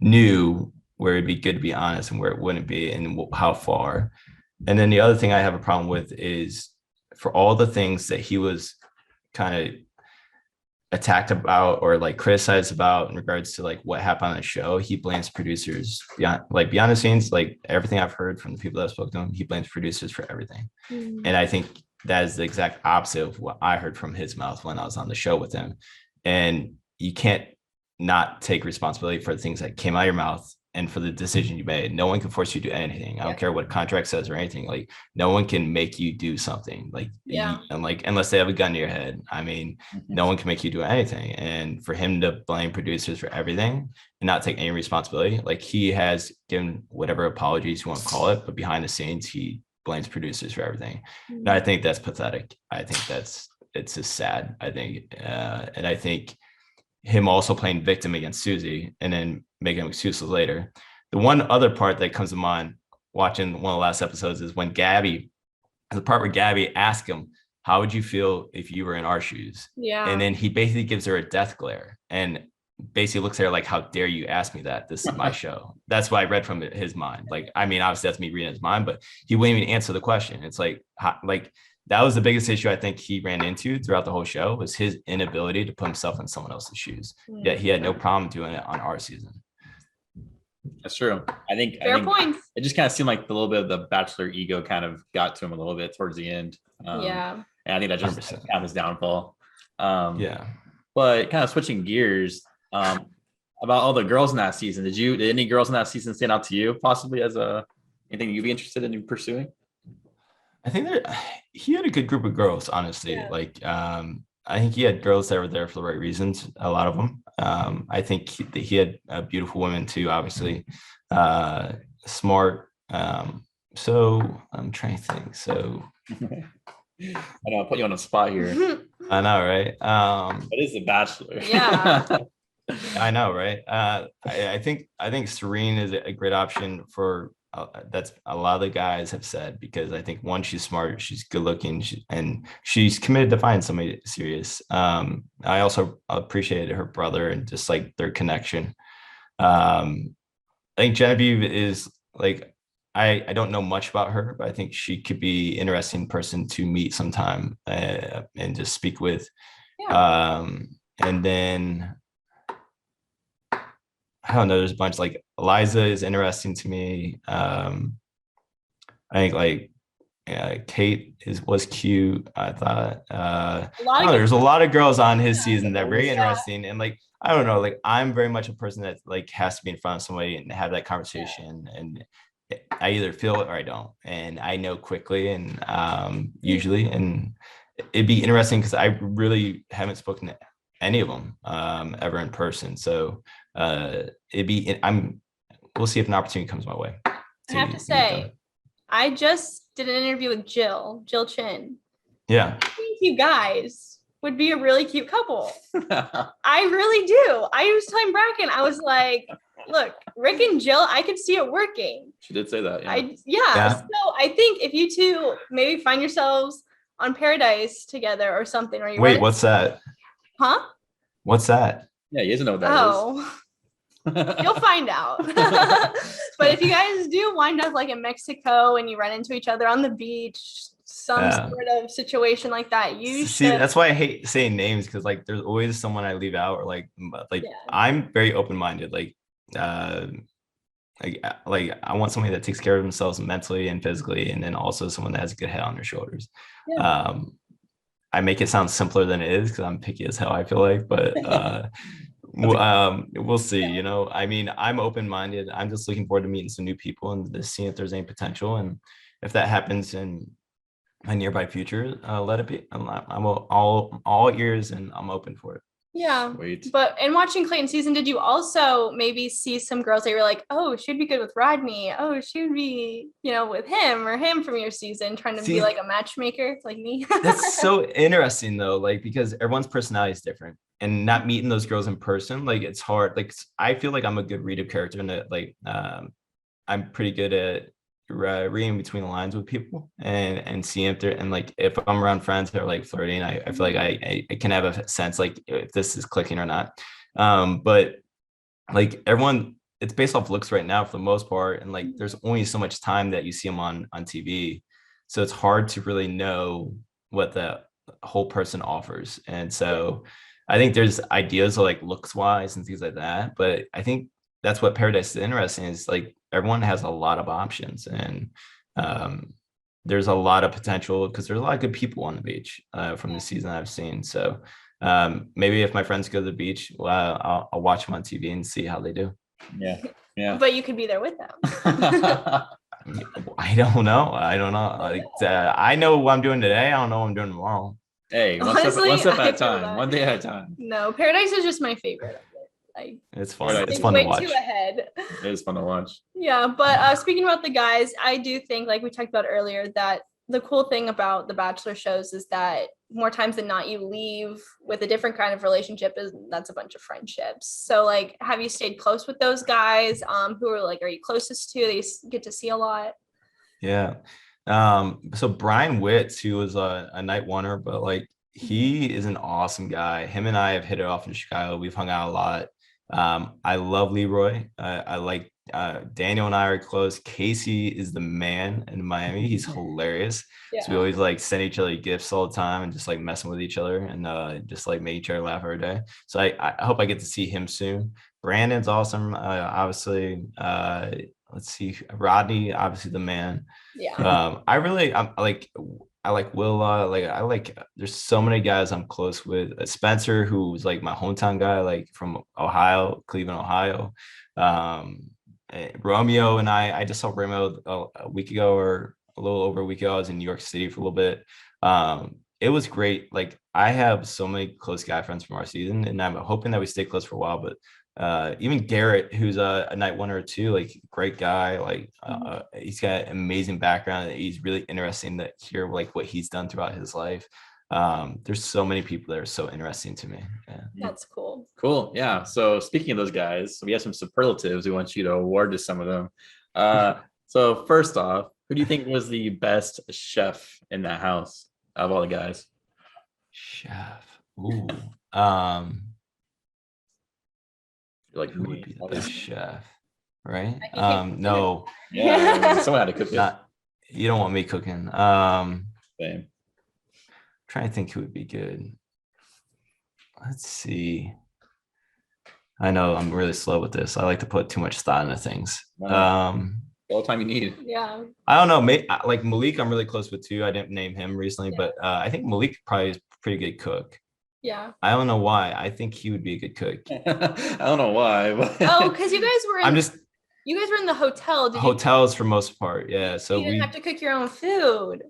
knew where it'd be good to be honest and where it wouldn't be, and how far. And then the other thing I have a problem with is, for all the things that he was kind of attacked about or like criticized about in regards to like what happened on the show, he blames producers behind the scenes. Like everything I've heard from the people that spoke to him, he blames producers for everything. And I think that is the exact opposite of what I heard from his mouth when I was on the show with him. And you can't not take responsibility for the things that came out of your mouth and for the decision you made. No one can force you to do anything. I don't care what a contract says or anything. Like no one can make you do something. Like and like unless they have a gun to your head. I mean, no one can make you do anything. And for him to blame producers for everything and not take any responsibility, like he has given whatever apologies you want to call it, but behind the scenes he blames producers for everything. And I think that's pathetic. I think it's just sad. I think and I think him also playing victim against Susie and then making excuses later. The one other part that comes to mind watching one of the last episodes is when the part where Gabby asked him, how would you feel if you were in our shoes? Yeah. And then he basically gives her a death glare and basically looks at her like, how dare you ask me that? This is my show. That's what I read from his mind. Like, I mean, obviously that's me reading his mind, but he wouldn't even answer the question. It's like that was the biggest issue I think he ran into throughout the whole show was his inability to put himself in someone else's shoes. Yet he had no problem doing it on our season. That's true. I think points. It just kind of seemed like a little bit of the Bachelor ego kind of got to him a little bit towards the end. And I think that just kind of his downfall. But kind of switching gears, about all the girls in that season, did any girls in that season stand out to you possibly as anything you'd be interested in pursuing? I think he had a good group of girls, honestly. Like, I think he had girls that were there for the right reasons, a lot of them. I think he had beautiful women too, obviously, smart. So I'm trying to think. So I know, I'll put you on a spot here. I know, right? It is The Bachelor. Yeah. I know, right? I think Serene is a great option for that's a lot of the guys have said, because I think one, she's smart, she's good looking, and she's committed to find somebody serious. I also appreciated her brother and just like their connection. I think Genevieve is like, I don't know much about her, but I think she could be an interesting person to meet sometime and just speak with. And then I don't know, there's a bunch, like Eliza is interesting to me. I think like Kate was cute. I thought there's a lot of girls on his season that are very interesting. And like, I don't know, like I'm very much a person that like has to be in front of somebody and have that conversation. And I either feel it or I don't. And I know quickly and usually, and it'd be interesting because I really haven't spoken to any of them ever in person. So we'll see if an opportunity comes my way. I have to say, I just did an interview with Jill Chin. Yeah. I think you guys would be a really cute couple. I really do. I was telling Bracken, I was like, look, Rick and Jill, I could see it working. She did say that. So I think if you two maybe find yourselves on Paradise together or something. Or Wait, what's that? Huh? What's that? Yeah, he doesn't know what that is. You'll find out. But if you guys do wind up like in Mexico and you run into each other on the beach, some sort of situation like that, you see, that's why I hate saying names, because like there's always someone I leave out, or like I'm very open-minded. Like I want somebody that takes care of themselves mentally and physically, and then also someone that has a good head on their shoulders. I make it sound simpler than it is because I'm picky as hell, I feel like, but we'll see. You know, I mean, I'm open-minded. I'm just looking forward to meeting some new people and just seeing if there's any potential. And if that happens in my nearby future, let it be. I'm all ears and I'm open for it. Yeah. Sweet. But in watching Clayton's season, did you also maybe see some girls that you were like, oh, she'd be good with Rodney. Oh, she would be, with him or him from your season, trying to be like a matchmaker like me? That's so interesting though, like, because everyone's personality is different, and not meeting those girls in person, like it's hard. Like I feel like I'm a good read of character, and that like I'm pretty good at reading between the lines with people and seeing if they're, and like if I'm around friends that are like flirting, I feel like I can have a sense like if this is clicking or not. But like everyone, it's based off looks right now for the most part, and like there's only so much time that you see them on TV, so it's hard to really know what the whole person offers. And so I think there's ideas of like looks wise and things like that, but I think that's what Paradise is interesting, is like everyone has a lot of options, and there's a lot of potential because there's a lot of good people on the beach from the season I've seen. So maybe if my friends go to the beach, well, I'll watch them on TV and see how they do. Yeah. But you could be there with them. I don't know. Like I know what I'm doing today. I don't know what I'm doing tomorrow. Hey, Honestly, one step I at a feel time, that. one day at a time. No, Paradise is just my favorite of it. Like, It's fun. Paradise It's is fun to way watch. too ahead. It is fun to watch. Yeah, but speaking about the guys, I do think, like we talked about earlier, that the cool thing about the Bachelor shows is that more times than not, you leave with a different kind of relationship, is that's a bunch of friendships. So, like, have you stayed close with those guys? Who are like, are you closest to? They get to see a lot. Yeah. So Brian Witz, who was a night oneer, but like he is an awesome guy. Him and I have hit it off in Chicago. We've hung out a lot. I love Leroy. I like Daniel and I are close. Casey is the man in Miami. He's hilarious. Yeah. So we always like send each other gifts all the time and just like messing with each other and just like make each other laugh every day. So I hope I get to see him soon. Brandon's awesome. Obviously, let's see, Rodney, obviously the man. Yeah. I like Will. There's so many guys I'm close with. Spencer, who's like my hometown guy, like from Ohio, Cleveland, Ohio. Romeo and I just saw Romeo a week ago, or a little over a week ago. I was in New York City for a little bit. It was great. Like I have so many close guy friends from our season, and I'm hoping that we stay close for a while. But even Garrett, who's a night one or two, like great guy. Like he's got an amazing background. He's really interesting to hear like what he's done throughout his life. There's so many people that are so interesting to me. Yeah. That's cool. Cool. Yeah. So speaking of those guys, we have some superlatives we want you to award to some of them. So first off, who do you think was the best chef in that house out of all the guys? Chef. Ooh. Like Who would be the best chef? Right? I can No. Yeah, someone had to cook it. You don't want me cooking. Same. Trying to think who would be good. Let's see. I know I'm really slow with this. I like to put too much thought into things. All the time you need. Yeah. I don't know. Like Malik, I'm really close with too. I didn't name him recently, but I think Malik probably is a pretty good cook. Yeah. I don't know why. I think he would be a good cook. I don't know why. But Oh, because you guys were in you guys were in the hotel. Hotels for most part, yeah. So you didn't have to cook your own food.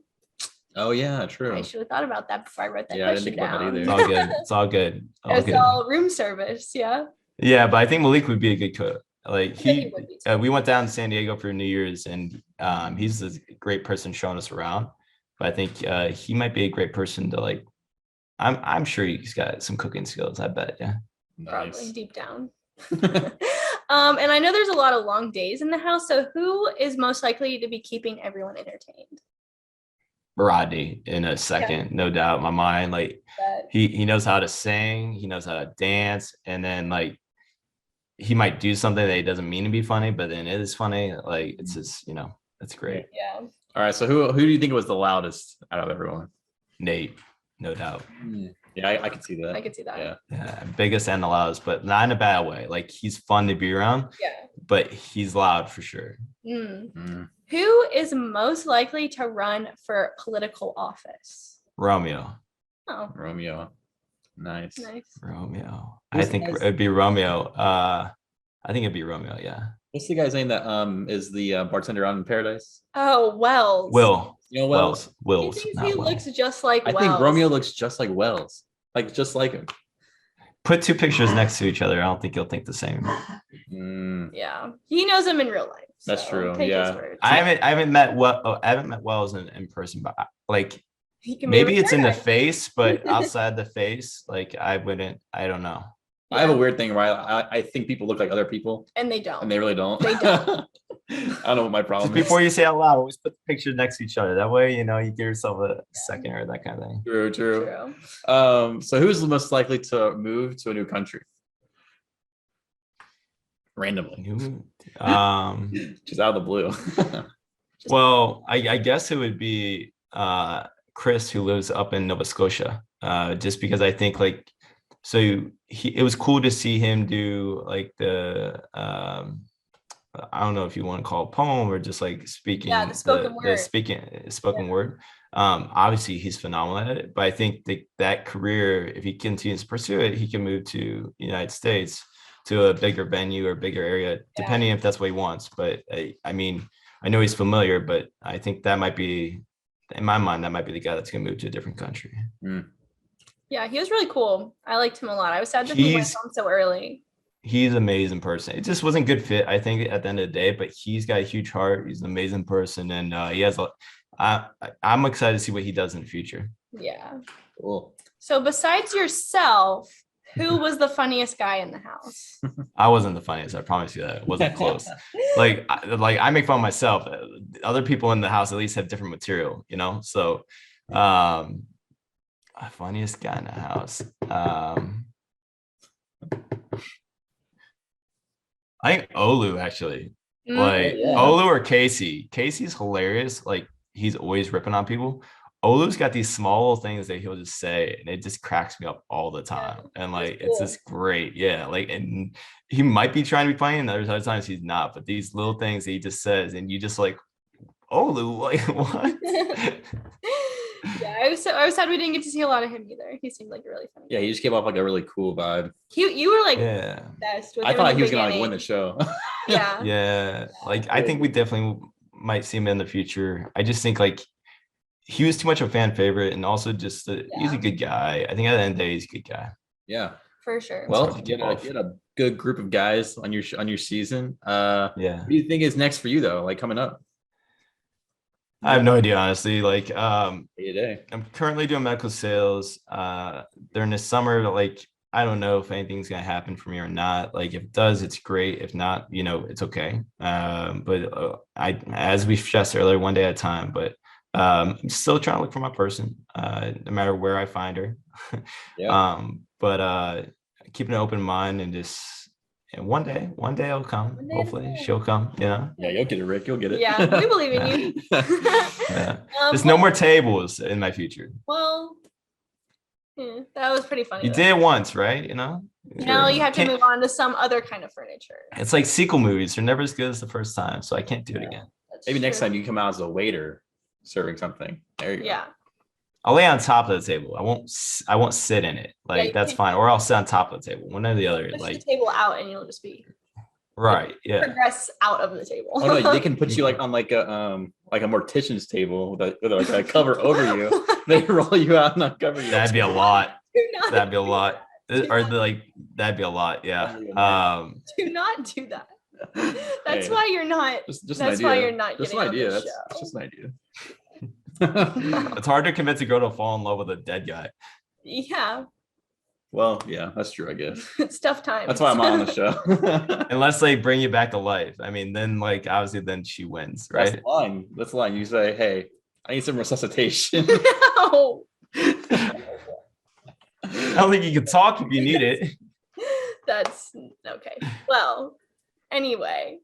Oh yeah, true. I should have thought about that before I wrote that Yeah, I didn't question think about that down. either. It's all good. It's all good. It's all room service, yeah. Yeah, but I think Malik would be a good cook. Like he would be too. we went down to San Diego for New Year's, and he's a great person showing us around. But I think he might be a great person to like. I'm sure he's got some cooking skills. I bet, yeah. Nice. Probably deep down. And I know there's a lot of long days in the house. So who is most likely to be keeping everyone entertained? Rodney in a second, no doubt in my mind. Like he knows how to sing, he knows how to dance, and then like he might do something that he doesn't mean to be funny, but then it is funny. Like it's just, that's great. Yeah. All right. So who do you think was the loudest out of everyone? Nate, no doubt. Yeah, I can see that. I can see that. Yeah, biggest and the loudest, but not in a bad way. Like he's fun to be around. Yeah. But he's loud for sure. Who is most likely to run for political office? Romeo. Oh. Romeo. Nice. Romeo. I think it'd be Romeo. I think it'd be Romeo, yeah. What's the guy's name that is the bartender on Paradise? Oh, Wells. Will. You know Wells. Wills. He looks just like Wells. I think Romeo looks just like Wells. Like just like him. Put two pictures next to each other. I don't think you'll think the same. Yeah. He knows him in real life. That's true. Take Yeah. his word. I haven't met Wells in person, but like maybe it's in the face, but outside the face, like I don't know. I have a weird thing where I think people look like other people. And they don't. And they really don't. They don't. I don't know what my problem is. Before you say out loud, always put the pictures next to each other. That way, you give yourself a second or that kind of thing. True. So who's the most likely to move to a new country? Randomly. Just out of the blue. Well, I guess it would be Chris, who lives up in Nova Scotia. Just because I think like, so it was cool to see him do like the I don't know if you want to call it poem or just like speaking. Yeah, the spoken word. Obviously he's phenomenal at it, but I think that career, if he continues to pursue it, he can move to the United States to a bigger venue or bigger area, depending if that's what he wants. But I mean, I know he's familiar, but I think that might be, in my mind, that might be the guy that's going to move to a different country. Yeah, he was really cool. I liked him a lot. I was sad that he went home so early. He's an amazing person. It just wasn't good fit, I think, at the end of the day, but he's got a huge heart. He's an amazing person. And he has I'm excited to see what he does in the future. Yeah. Cool. So besides yourself, who was the funniest guy in the house? I wasn't the funniest. I promise you that. It wasn't close. Like I make fun of myself. Other people in the house at least have different material, you know? So funniest guy in the house. I think Olu, actually. Olu or Casey. Casey's hilarious. Like, he's always ripping on people. Olu's got these small little things that he'll just say, and it just cracks me up all the time. And like, it's just great. Yeah. Like, and he might be trying to be funny, and there's other times he's not. But these little things that he just says, and you just like, Olu, like, what? Yeah, I was sad we didn't get to see a lot of him either. He seemed like a really funny guy. Yeah, he just gave off like a really cool vibe. You were like best with I thought he was gonna like win the show. Yeah. Like, I think we definitely might see him in the future. I just think like he was too much of a fan favorite, and also just he's a good guy. I think at the end of the day, he's a good guy. Yeah, for sure. Well, you get a good group of guys on your season. What do you think is next for you though? Like coming up? I have no idea, honestly. Like, I'm currently doing medical sales. During the summer, like, I don't know if anything's gonna happen for me or not. Like, if it does, it's great. If not, you know, it's okay. But as we stressed earlier, one day at a time. But I'm still trying to look for my person, no matter where I find her. But keeping an open mind and just. And one day it'll come. Hopefully she'll come, you know? Yeah, you'll get it, Rick. You'll get it. Yeah, we believe in you. There's no more tables in my future. Well, that was pretty funny. You did it once, right? You know? Now you have to move on to some other kind of furniture. It's like sequel movies. They're never as good as the first time, so I can't do it again. Maybe next time you come out as a waiter serving something. There you go. Yeah. I'll lay on top of the table. I won't sit in it. Like, that's fine. Or I'll sit on top of the table. One or the other. Push like the table out, and you'll just be right. Yeah. Progress out of the table. Oh no, they can put you like on like a mortician's table with like a cover over you. They roll you out and uncover you. That'd be a lot. That'd be a lot. That'd be a lot. Yeah. Do not do that. That's why you're not. That's why you're not. Just an idea. That's just an idea. It's hard to convince a girl to fall in love with a dead guy. Yeah. Well, yeah, that's true, I guess. It's tough times. That's why I'm on the show. Unless they bring you back to life. I mean, then like obviously then she wins, right? That's the line. You say, hey, I need some resuscitation. No. I don't think you can talk if you need it. That's okay. Well, anyway.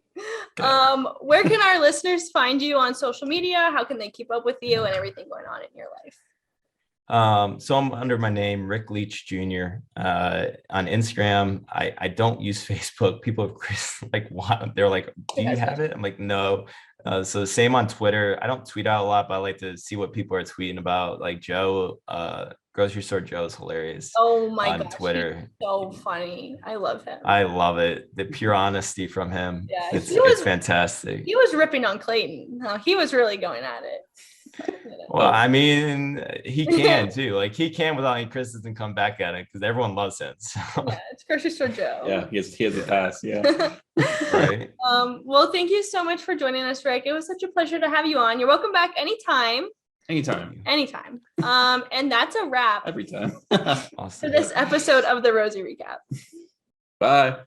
Where can our listeners find you on social media? How can they keep up with you and everything going on in your life? So I'm under my name, Rick Leach Jr. On Instagram. I don't use Facebook. People have like, what? They're like, do you have it? I'm like, no. So same on Twitter. I don't tweet out a lot, but I like to see what people are tweeting about. Like Joe, Grocery Store Joe is hilarious. Oh my gosh, Twitter. So funny. I love him. I love it. The pure honesty from him. Yeah, it's fantastic. He was ripping on Clayton. No, he was really going at it. Well, I mean, he can too. Like he can without any criticism come back at it because everyone loves him. So. Yeah, it's Grocery Store Joe. Yeah, he has a pass. Yeah. Right. Well, thank you so much for joining us, Rick. It was such a pleasure to have you on. You're welcome back anytime. Anytime. And that's a wrap. Every time. Awesome. For this episode of the Rosy Recap. Bye.